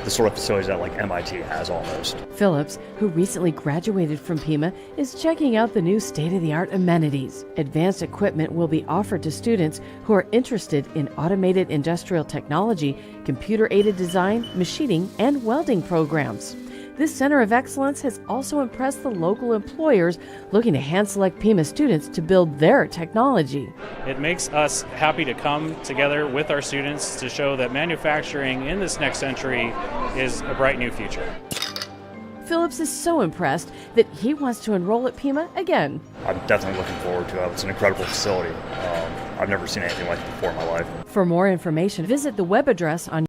sort of facilities that like MIT has almost. Phillips, who recently graduated from Pima, is checking out the new state-of-the-art amenities. Advanced equipment will be offered to students who are interested in automated industrial technology, computer-aided design, machining, and welding programs. This Center of Excellence has also impressed the local employers looking to hand-select Pima students to build their technology. It makes us happy to come together with our students to show that manufacturing in this next century is a bright new future. Phillips is so impressed that he wants to enroll at Pima again. I'm definitely looking forward to it. It's an incredible facility. I've never seen anything like it before in my life. For more information, visit the web address on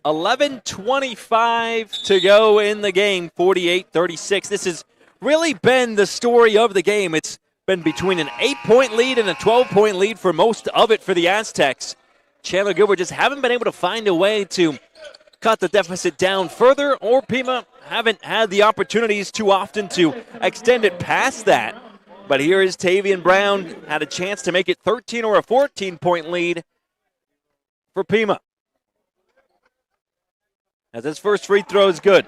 11:25 to go in the game, 48-36. This has really been the story of the game. It's been between an 8-point lead and a 12-point lead for most of it for the Aztecs. Chandler-Gilbert just haven't been able to find a way to cut the deficit down further, or Pima haven't had the opportunities too often to extend it past that. But here is Tavian Brown, had a chance to make it 13 or a 14-point lead for Pima. As his first free throw is good.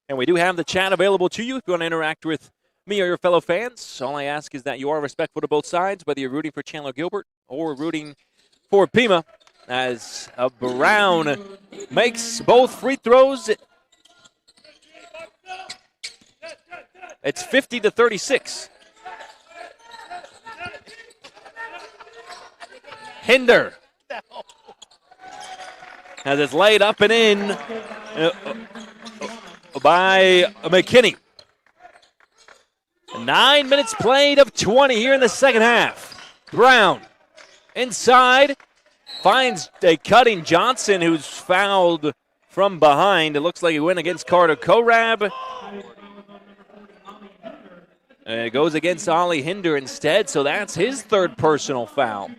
And we do have the chat available to you if you want to interact with me or your fellow fans. All I ask is that you are respectful to both sides, whether you're rooting for Chandler-Gilbert or rooting for Pima, as Brown makes both free throws. It's 50-36. Hinder as it's laid up and in by McKinney. 9 minutes played of 20 here in the second half. Brown inside finds a cutting Johnson, who's fouled from behind. It looks like he went against Carter Korab. And it goes against Ollie Hinder instead, so that's his third personal foul.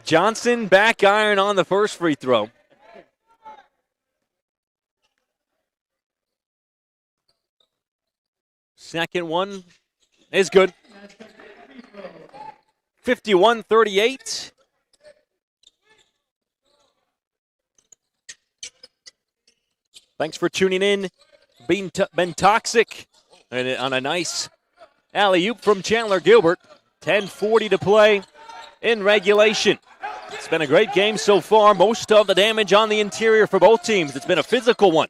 Johnson back iron on the first free throw. Second one is good. 51-38. Thanks for tuning in. Ben Toxic and on a nice alley-oop from Chandler-Gilbert. 10:40 to play in regulation. It's been a great game so far. Most of the damage on the interior for both teams. It's been a physical one.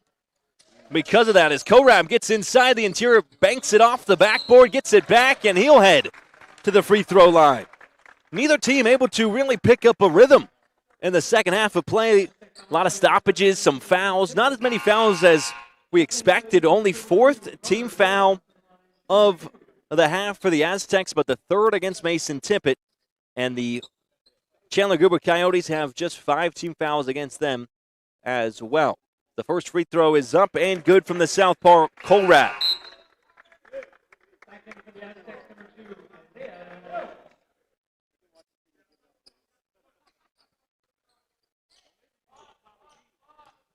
Because of that, as Korab gets inside the interior, banks it off the backboard, gets it back, and he'll head to the free throw line. Neither team able to really pick up a rhythm in the second half of play. A lot of stoppages, some fouls. Not as many fouls as we expected. Only fourth team foul of the half for the Aztecs, but the third against Mason Tippett. And the Chandler-Gilbert Coyotes have just 5 team fouls against them as well. The first free throw is up and good from the southpaw, Korab.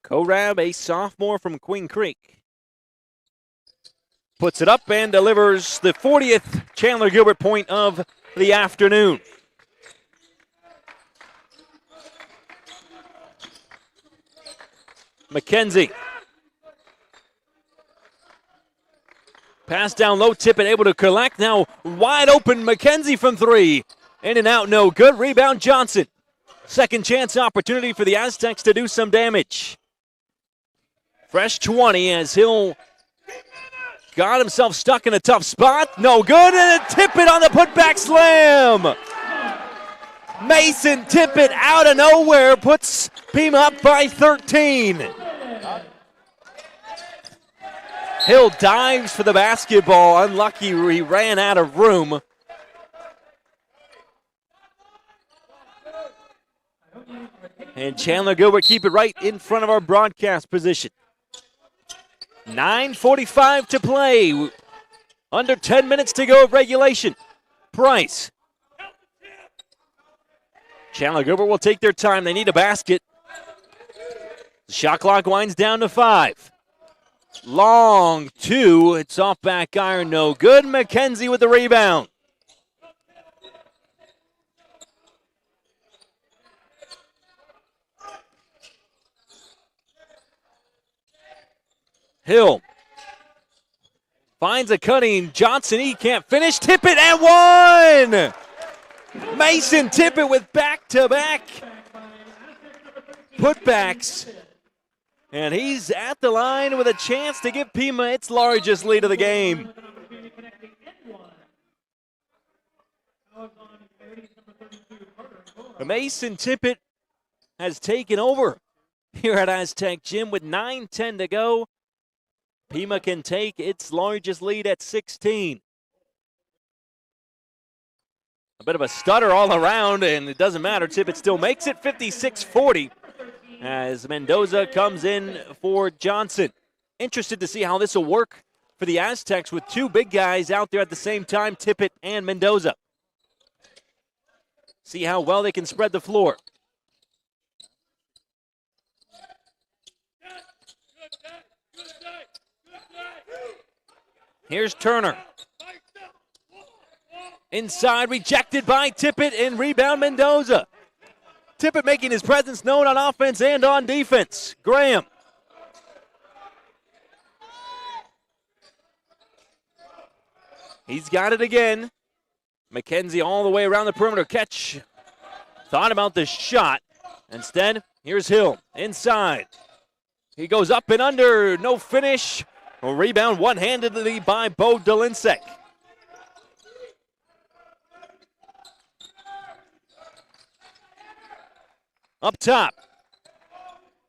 Korab, a sophomore from Queen Creek. Puts it up and delivers the 40th Chandler-Gilbert point of the afternoon. McKenzie. Pass down low, Tippett able to collect. Now wide open, McKenzie from 3. In and out, no good. Rebound, Johnson. Second chance opportunity for the Aztecs to do some damage. Fresh 20 as Hill got himself stuck in a tough spot. No good, and a Tippett on the putback slam. Mason Tippett out of nowhere puts Pima up by 13. Hill dives for the basketball. Unlucky, he ran out of room. And Chandler-Gilbert keep it right in front of our broadcast position. 9:45 to play. Under 10 minutes to go of regulation. Price. Chandler-Gilbert will take their time. They need a basket. The shot clock winds down to 5. Long 2. It's off back iron. No good. McKenzie with the rebound. Hill finds a cutting. Johnson, he can't finish. Tippett and 1! Mason Tippett with back-to-back putbacks. And he's at the line with a chance to give Pima its largest lead of the game. Mason Tippett has taken over here at Aztec Gym with 9:10 to go. Pima can take its largest lead at 16. A bit of a stutter all around, and it doesn't matter. Tippett still makes it 56-40 as Mendoza comes in for Johnson. Interested to see how this will work for the Aztecs with 2 big guys out there at the same time, Tippett and Mendoza. See how well they can spread the floor. Here's Turner. Inside, rejected by Tippett, and rebound Mendoza. Tippett making his presence known on offense and on defense. Graham. He's got it again. McKenzie all the way around the perimeter. Catch. Thought about the shot. Instead, here's Hill. Inside. He goes up and under. No finish. A rebound one-handedly by Bo Dolinsek. Up top.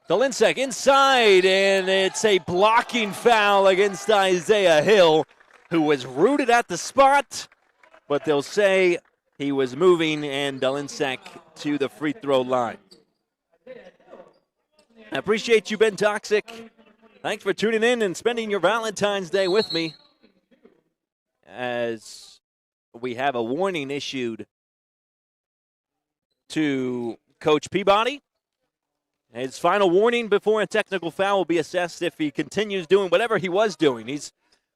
Dolinsek inside, and it's a blocking foul against Isaiah Hill, who was rooted at the spot, but they'll say he was moving, and Dolinsek to the free throw line. I appreciate you, Ben Toxic. Thanks for tuning in and spending your Valentine's Day with me, as we have a warning issued to Coach Peabody. His final warning before a technical foul will be assessed if he continues doing whatever he was doing. He's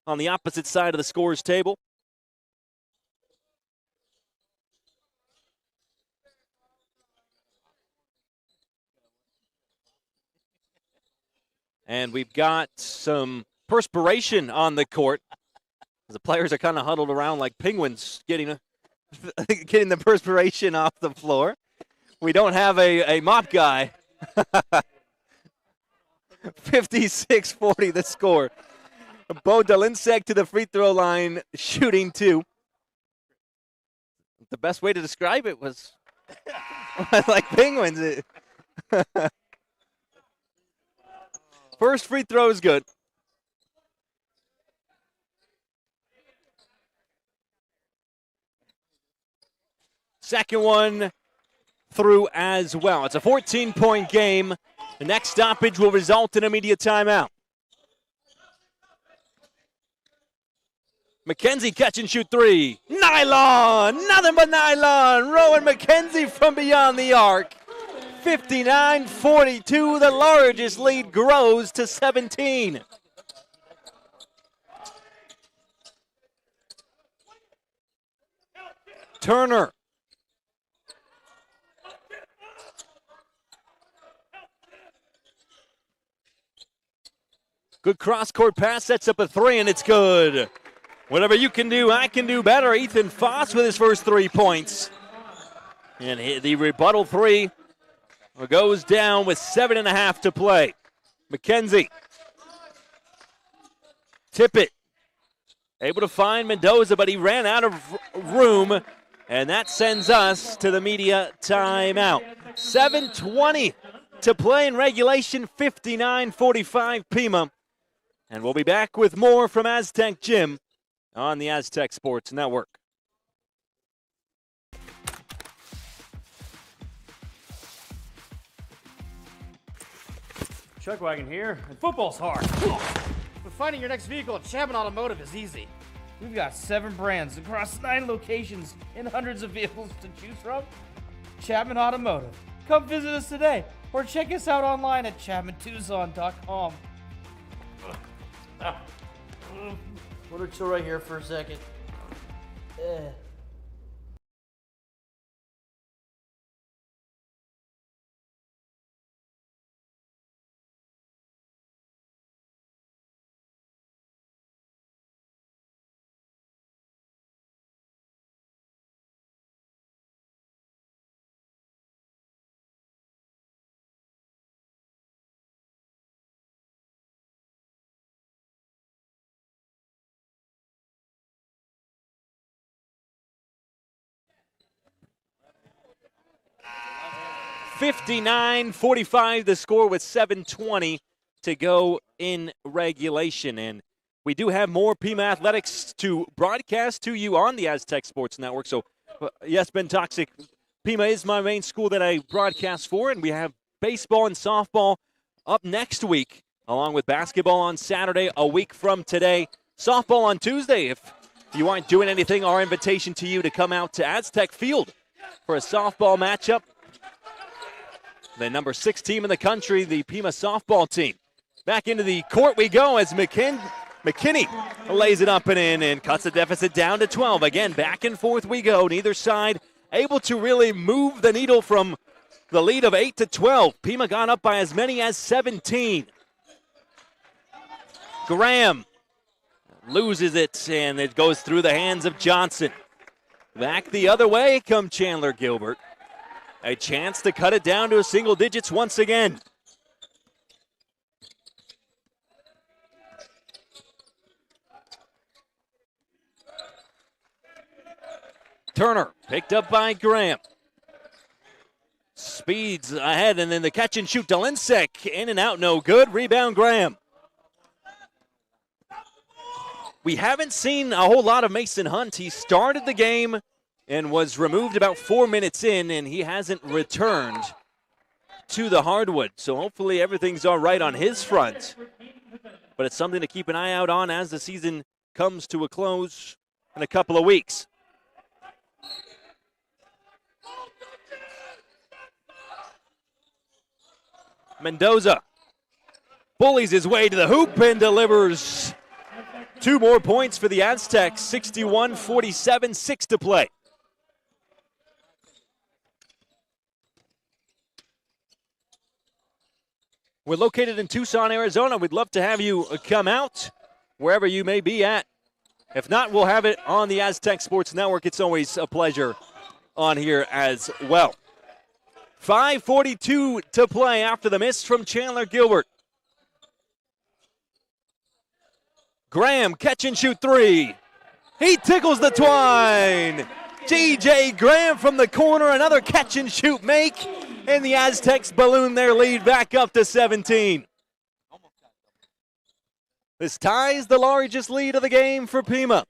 on the opposite side of the scorer's table. And we've got some perspiration on the court. The players are kind of huddled around like penguins, getting the perspiration off the floor. We don't have a mop guy. 56-40 the score. Bo Dolinsek to the free throw line, shooting 2. The best way to describe it was like penguins. First free throw is good. Second one through as well. It's a 14-point game. The next stoppage will result in immediate timeout. McKenzie catch and shoot 3. Nylon! Nothing but nylon! Rowan McKenzie from beyond the arc. 59-42. The largest lead grows to 17. Turner. Good cross-court pass, sets up a 3, and it's good. Whatever you can do, I can do better. Ethan Foss with his first 3 points. And the rebuttal 3 goes down with 7.5 to play. McKenzie. Tippett. Able to find Mendoza, but he ran out of room. And that sends us to the media timeout. 7:20 to play in regulation, 59-45 Pima. And we'll be back with more from Aztec Gym on the Aztec Sports Network. Chuck Wagon here, and football's hard. But finding your next vehicle at Chapman Automotive is easy. We've got 7 brands across 9 locations and hundreds of vehicles to choose from. Chapman Automotive. Come visit us today or check us out online at ChapmanTucson.com. Want to chill right here for a second. 59-45 the score with 7:20 to go in regulation. And we do have more Pima Athletics to broadcast to you on the Aztec Sports Network. So, yes, Ben Toxic, Pima is my main school that I broadcast for, and we have baseball and softball up next week, along with basketball on Saturday, a week from today. Softball on Tuesday. If you aren't doing anything, our invitation to you to come out to Aztec Field for a softball matchup. The number 6 team in the country, the Pima softball team. Back into the court we go as McKinney lays it up and in and cuts the deficit down to 12. Again, back and forth we go. Neither side able to really move the needle from the lead of 8 to 12. Pima got up by as many as 17. Graham loses it, and it goes through the hands of Johnson. Back the other way come Chandler-Gilbert. A chance to cut it down to a single digits once again. Turner picked up by Graham. Speeds ahead, and then the catch and shoot. Dolinsek in and out, no good. Rebound Graham. We haven't seen a whole lot of Mason Hunt. He started the game and was removed about 4 minutes in, and he hasn't returned to the hardwood. So hopefully everything's all right on his front. But it's something to keep an eye out on as the season comes to a close in a couple of weeks. Mendoza bullies his way to the hoop and delivers 2 more points for the Aztecs, 61-47, 6 to play. We're located in Tucson, Arizona. We'd love to have you come out wherever you may be at. If not, we'll have it on the Aztec Sports Network. It's always a pleasure on here as well. 5:42 to play after the miss from Chandler-Gilbert. Graham, catch and shoot 3. He tickles the twine. G.J. Graham from the corner, another catch and shoot make, and the Aztecs balloon their lead back up to 17. This ties the largest lead of the game for Pima.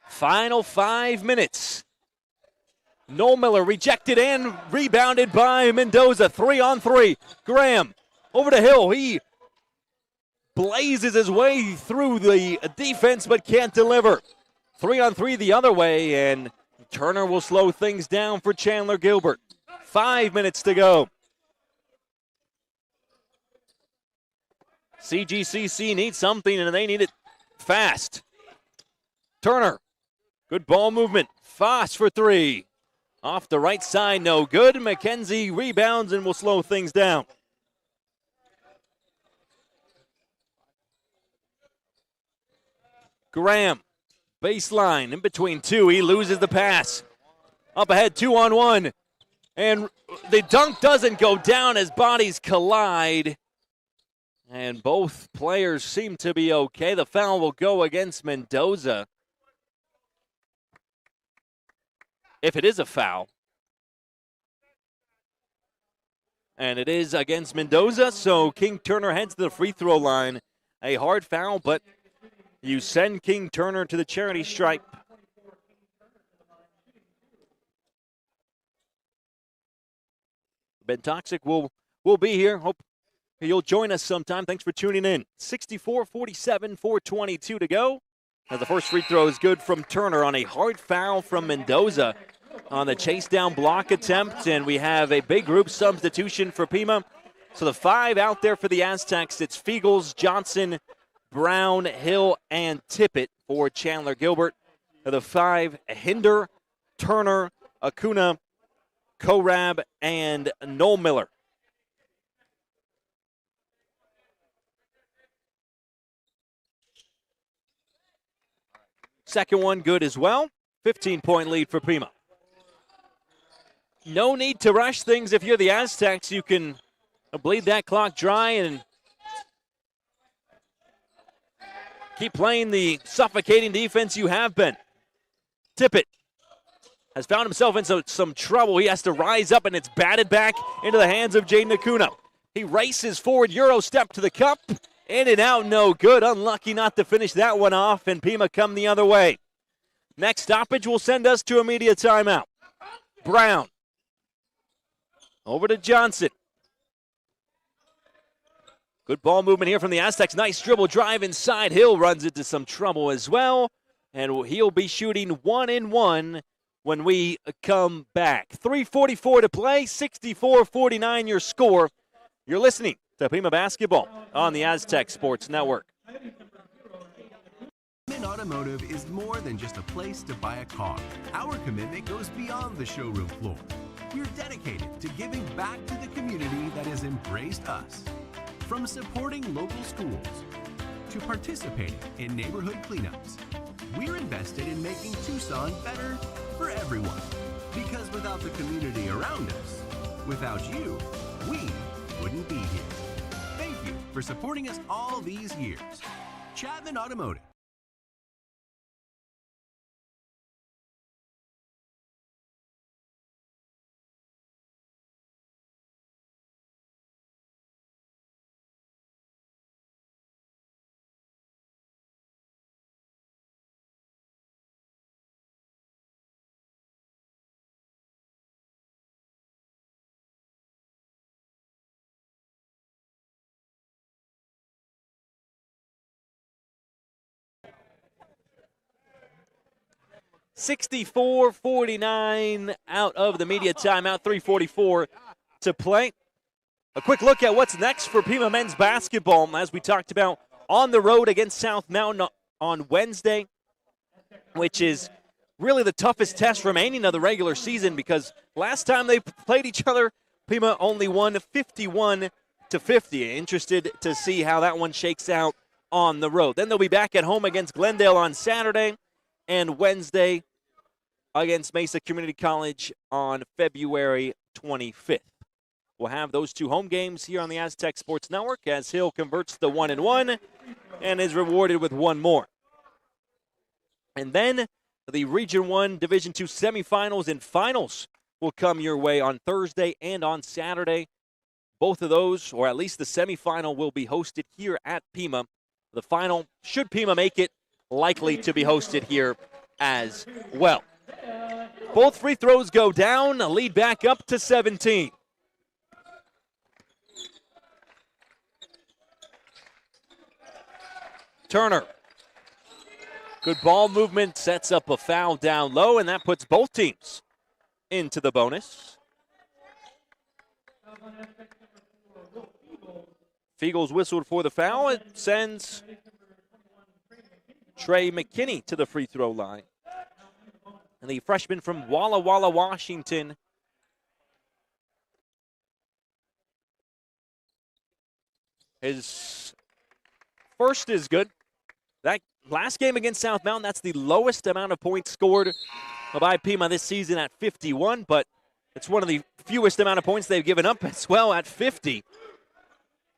Final 5 minutes. Noel Miller rejected and rebounded by Mendoza. 3-on-3. Graham over to Hill. He blazes his way through the defense but can't deliver. 3-on-3 the other way, and Turner will slow things down for Chandler-Gilbert. 5 minutes to go. CGCC needs something, and they need it fast. Turner, good ball movement. Foss for 3. Off the right side, no good. McKenzie rebounds and will slow things down. Graham, baseline, in between 2. He loses the pass. Up ahead, 2-on-1. And the dunk doesn't go down as bodies collide. And both players seem to be okay. The foul will go against Mendoza. If it is a foul. And it is against Mendoza, so King Turner heads to the free throw line. A hard foul, but you send King Turner to the charity stripe. Ben Toxic will be here. Hope you'll join us sometime. Thanks for tuning in. 64-47, 4:22 to go. As the first free throw is good from Turner on a hard foul from Mendoza on the chase down block attempt. And we have a big group substitution for Pima. So the 5 out there for the Aztecs. It's Fiegels, Johnson, Brown, Hill, and Tippett for Chandler-Gilbert. The 5, Hinder, Turner, Acuna, Korab, and Noel Miller. Second one good as well. 15-point lead for Pima. No need to rush things. If you're the Aztecs, you can bleed that clock dry and keep playing the suffocating defense you have been. Tippett has found himself in some trouble. He has to rise up, and it's batted back into the hands of Jaden Acuna. He races forward, Euro step to the cup. In and out, no good. Unlucky not to finish that one off, and Pima come the other way. Next stoppage will send us to immediate timeout. Brown. Over to Johnson. Good ball movement here from the Aztecs. Nice dribble drive inside. Hill runs into some trouble as well, and he'll be shooting 1-and-1 when we come back. 3:44 to play, 64-49 your score. You're listening to Pima Basketball on the Aztec Sports Network. Min Automotive is more than just a place to buy a car. Our commitment goes beyond the showroom floor. We're dedicated to giving back to the community that has embraced us. From supporting local schools to participating in neighborhood cleanups, we're invested in making Tucson better for everyone. Because without the community around us, without you, we wouldn't be here. Thank you for supporting us all these years. Chapman Automotive. 64-49 out of the media timeout, 3:44 to play. A quick look at what's next for Pima men's basketball, as we talked about, on the road against South Mountain on Wednesday, which is really the toughest test remaining of the regular season because last time they played each other, Pima only won 51-50. Interested to see how that one shakes out on the road. Then they'll be back at home against Glendale on Saturday, and Wednesday against Mesa Community College on February 25th. We'll have those two home games here on the Aztec Sports Network as Hill converts the 1-1 and is rewarded with one more. And then the Region 1 Division II semifinals and finals will come your way on Thursday and on Saturday. Both of those, or at least the semifinal, will be hosted here at Pima. The final, should Pima make it, likely to be hosted here as well. Both free throws go down, a lead back up to 17. Turner. Good ball movement, sets up a foul down low, and that puts both teams into the bonus. Fiegels whistled for the foul. It sends Trey McKinney to the free throw line. And the freshman from Walla Walla, Washington, his first is good. That last game against South Mountain, that's the lowest amount of points scored by Pima this season at 51, but it's one of the fewest amount of points they've given up as well at 50.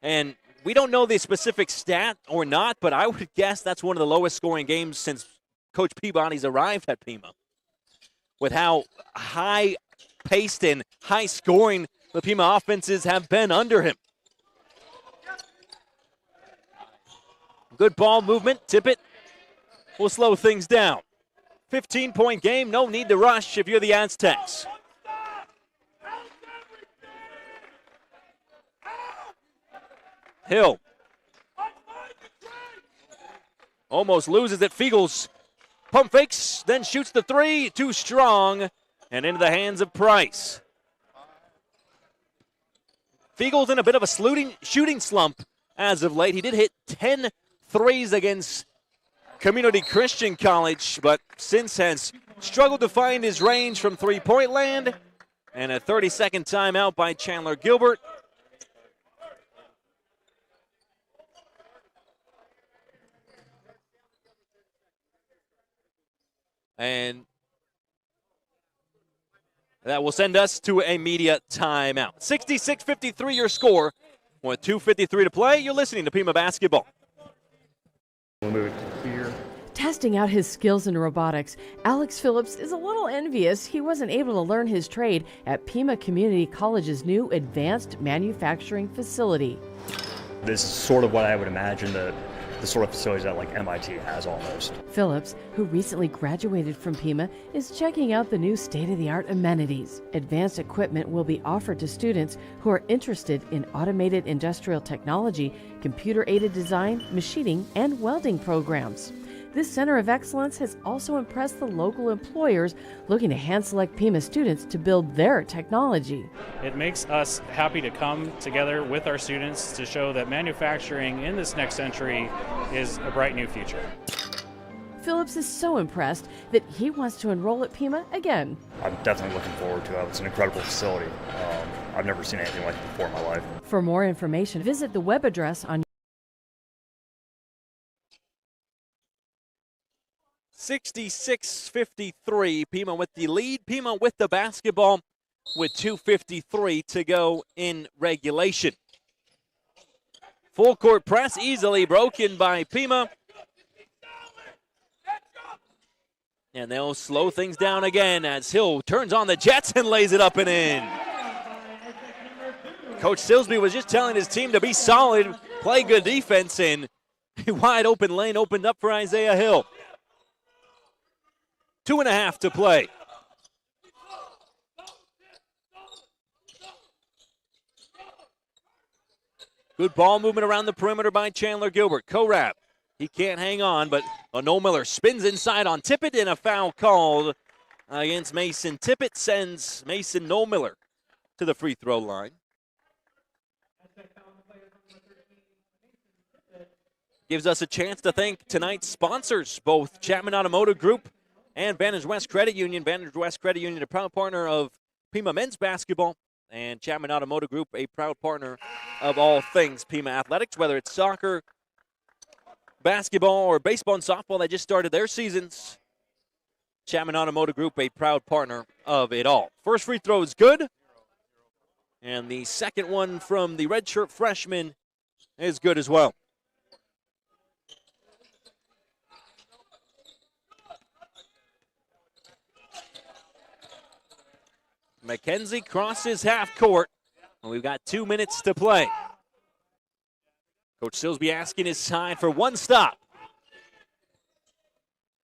And we don't know the specific stat or not, but I would guess that's one of the lowest scoring games since Coach Peabody's arrived at Pima. With how high-paced and high-scoring the Pima offenses have been under him. Good ball movement, Tippett will slow things down. 15-point game, no need to rush if you're the Aztecs. Hill almost loses it. Fiegels pump fakes, then shoots the three, too strong, and into the hands of Price. Fiegels in a bit of a shooting slump as of late. He did hit 10 threes against Community Christian College, but since has struggled to find his range from three-point land. And a 30-second timeout by Chandler-Gilbert. And that will send us to a media timeout. 66-53 your score. With 2:53 to play, you're listening to Pima Basketball. We'll move here. Testing out his skills in robotics, Alex Phillips is a little envious he wasn't able to learn his trade at Pima Community College's new advanced manufacturing facility. This is sort of what I would imagine the sort of facilities that like MIT has almost. Phillips, who recently graduated from Pima, is checking out the new state-of-the-art amenities. Advanced equipment will be offered to students who are interested in automated industrial technology, computer-aided design, machining, and welding programs. This Center of Excellence has also impressed the local employers looking to hand-select Pima students to build their technology. It makes us happy to come together with our students to show that manufacturing in this next century is a bright new future. Phillips is so impressed that he wants to enroll at Pima again. I'm definitely looking forward to it. It's an incredible facility. I've never seen anything like it before in my life. For more information, visit the web address on 66-53, Pima with the lead. Pima with the basketball with 2:53 to go in regulation. Full court press easily broken by Pima. And they'll slow things down again as Hill turns on the Jets and lays it up and in. Coach Silsby was just telling his team to be solid, play good defense, and a wide open lane opened up for Isaiah Hill. 2.5 to play. Good ball movement around the perimeter by Chandler-Gilbert. Korab, he can't hang on, but Noel Miller spins inside on Tippett, and a foul called against Mason Tippett sends Mason Noel Miller to the free throw line. Gives us a chance to thank tonight's sponsors, both Chapman Automotive Group and Vantage West Credit Union. Vantage West Credit Union, a proud partner of Pima men's basketball, and Chapman Automotive Group, a proud partner of all things Pima athletics, whether it's soccer, basketball, or baseball and softball that just started their seasons. Chapman Automotive Group, a proud partner of it all. First free throw is good, and the second one from the redshirt freshman is good as well. McKenzie crosses half court, and we've got 2 minutes to play. Coach Silsby asking his side for one stop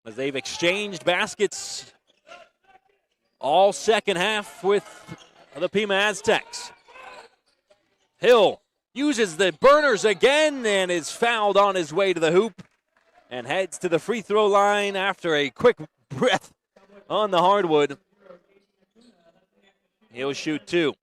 as they've exchanged baskets all second half with the Pima Aztecs. Hill uses the burners again and is fouled on his way to the hoop and heads to the free throw line after a quick breath on the hardwood. He'll shoot two.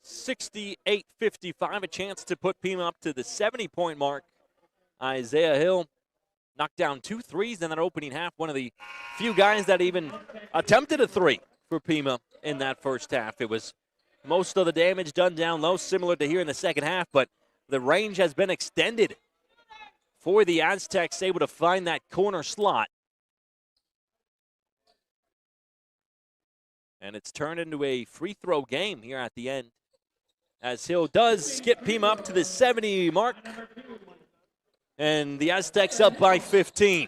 (68-55), a chance to put Pima up to the 70-point mark. Isaiah Hill knocked down 2 threes in that opening half. One of the few guys that even attempted a three for Pima in that first half. It was most of the damage done down low, similar to here in the second half, but the range has been extended for the Aztecs, able to find that corner slot. And it's turned into a free throw game here at the end, as Hill does skip Pima up to the 70 mark, and the Aztecs up by 15.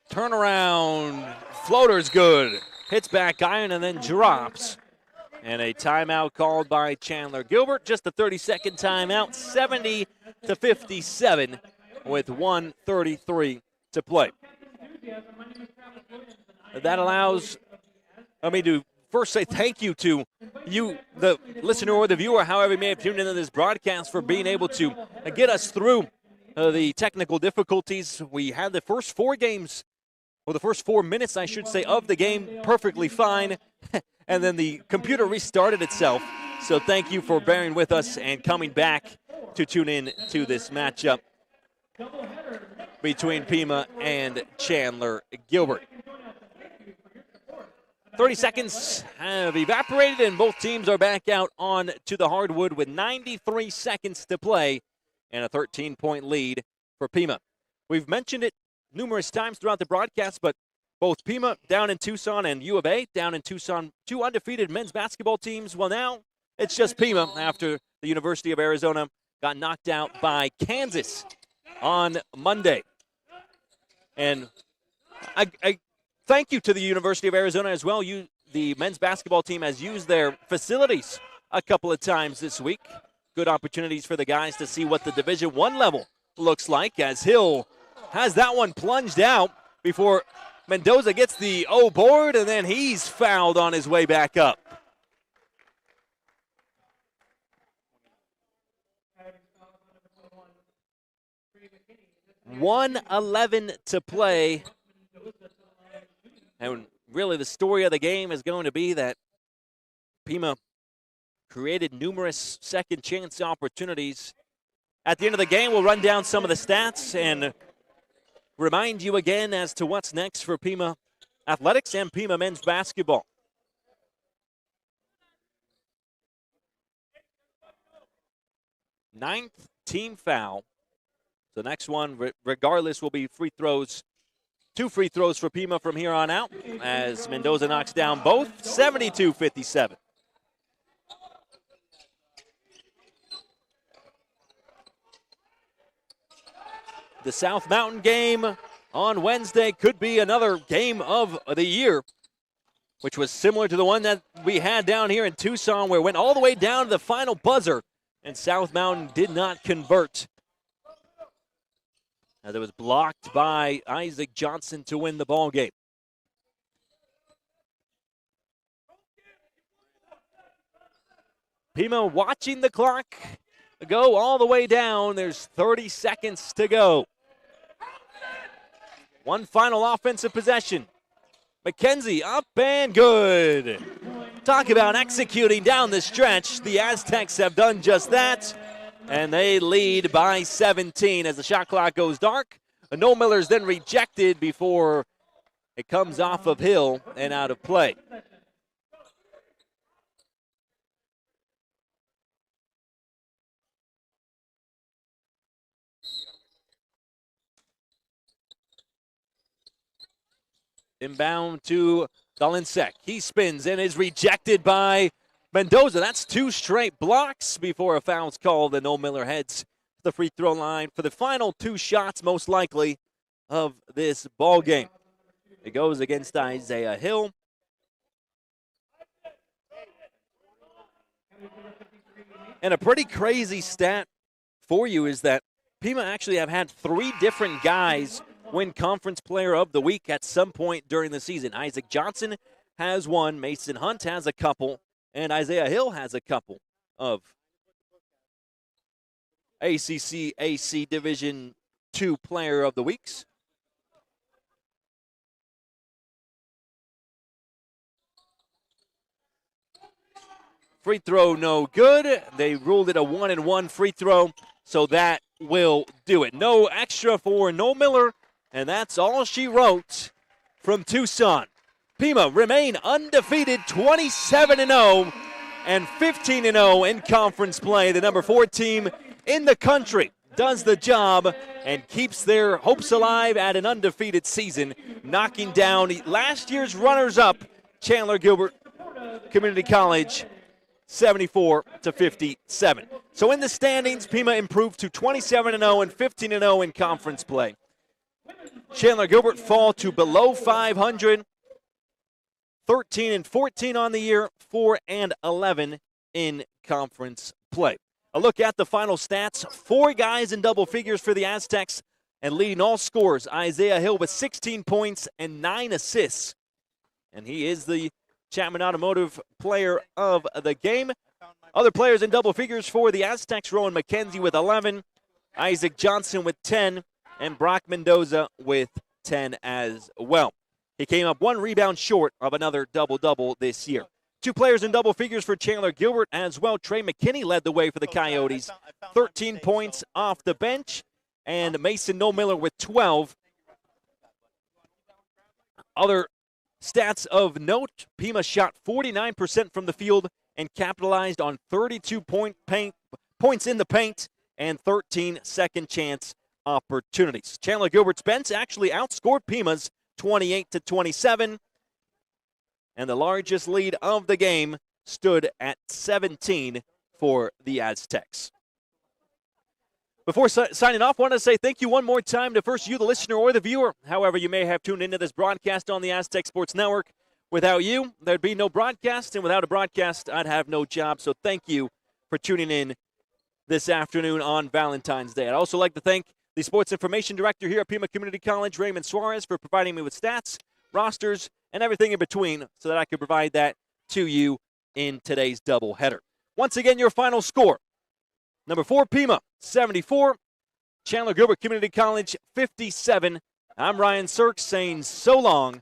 Turnaround, floater's good. Hits back iron and then drops. And a timeout called by Chandler-Gilbert. Just a 30-second timeout, 70-57 with 1:33 to play. That allows me to first say thank you to you, the listener or the viewer, however you may have tuned into this broadcast, for being able to get us through the technical difficulties. We had the first 4 games, or the first 4 minutes, I should say, of the game perfectly fine, and then the computer restarted itself. So thank you for bearing with us and coming back to tune in to this matchup between Pima and Chandler-Gilbert. 30 seconds have evaporated, and both teams are back out on to the hardwood with 93 seconds to play and a 13-point lead for Pima. We've mentioned it numerous times throughout the broadcast, but both Pima down in Tucson and U of A down in Tucson, 2 undefeated men's basketball teams. Well, now it's just Pima after the University of Arizona got knocked out by Kansas on Monday. And I thank you to the University of Arizona as well. The men's basketball team has used their facilities a couple of times this week. Good opportunities for the guys to see what the Division I level looks like, as Hill has that one plunged out before Mendoza gets the board, and then he's fouled on his way back up. .111 to play. And really the story of the game is going to be that Pima created numerous second chance opportunities. At the end of the game, we'll run down some of the stats and remind you again as to what's next for Pima athletics and Pima men's basketball. Ninth team foul. The next one, regardless, will be free throws. 2 free throws for Pima from here on out, as Mendoza knocks down both, 72-57. The South Mountain game on Wednesday could be another game of the year. which was similar to the one that we had down here in Tucson, where it went all the way down to the final buzzer, and South Mountain did not convert, as it was blocked by Isaac Johnson to win the ball game. Pima watching the clock go all the way down. There's 30 seconds to go. One final offensive possession. McKenzie up and good. Talk about executing down the stretch. The Aztecs have done just that, and they lead by 17 as the shot clock goes dark. No Miller's then rejected before it comes off of Hill and out of play. Inbound to Dolinsek. He spins and is rejected by Mendoza. That's 2 straight blocks before a foul's called, and No Miller heads to the free throw line for the final 2 shots, most likely, of this ball game. It goes against Isaiah Hill. And a pretty crazy stat for you is that Pima actually have had 3 different guys win Conference Player of the Week at some point during the season. Isaac Johnson has one, Mason Hunt has a couple, and Isaiah Hill has a couple of ACC AC Division II Player of the Weeks. Free throw no good. They ruled it a 1-and-1 free throw, so that will do it. No extra for No Miller. And that's all she wrote from Tucson. Pima remain undefeated, 27-0 and 15-0 in conference play. The number 4 team in the country does the job and keeps their hopes alive at an undefeated season, knocking down last year's runners-up, Chandler-Gilbert Community College, 74-57. So in the standings, Pima improved to 27-0 and 15-0 in conference play. Chandler-Gilbert fall to below 500, 13-14 on the year, 4-11 in conference play. A look at the final stats. 4 guys in double figures for the Aztecs, and leading all scores, Isaiah Hill with 16 points and 9 assists. And he is the Chapman Automotive Player of the Game. Other players in double figures for the Aztecs, Rowan McKenzie with 11, Isaac Johnson with 10, and Brock Mendoza with 10 as well. He came up 1 rebound short of another double-double this year. 2 players in double figures for Chandler-Gilbert as well. Trey McKinney led the way for the Coyotes, 13 points off the bench, and Mason No Miller with 12. Other stats of note, Pima shot 49% from the field and capitalized on 32 points in the paint and 13 second chance opportunities. Chandler-Gilbert's bench actually outscored Pima's 28-27, and the largest lead of the game stood at 17 for the Aztecs. Before signing off, I want to say thank you one more time to first you, the listener or the viewer. However, you may have tuned into this broadcast on the Aztec Sports Network. Without you, there'd be no broadcast, and without a broadcast, I'd have no job. So thank you for tuning in this afternoon on Valentine's Day. I'd also like to thank the Sports Information Director here at Pima Community College, Raymond Suarez, for providing me with stats, rosters, and everything in between so that I could provide that to you in today's doubleheader. Once again, your final score. Number 4, Pima, 74. Chandler-Gilbert Community College, 57. I'm Ryan Sirk saying so long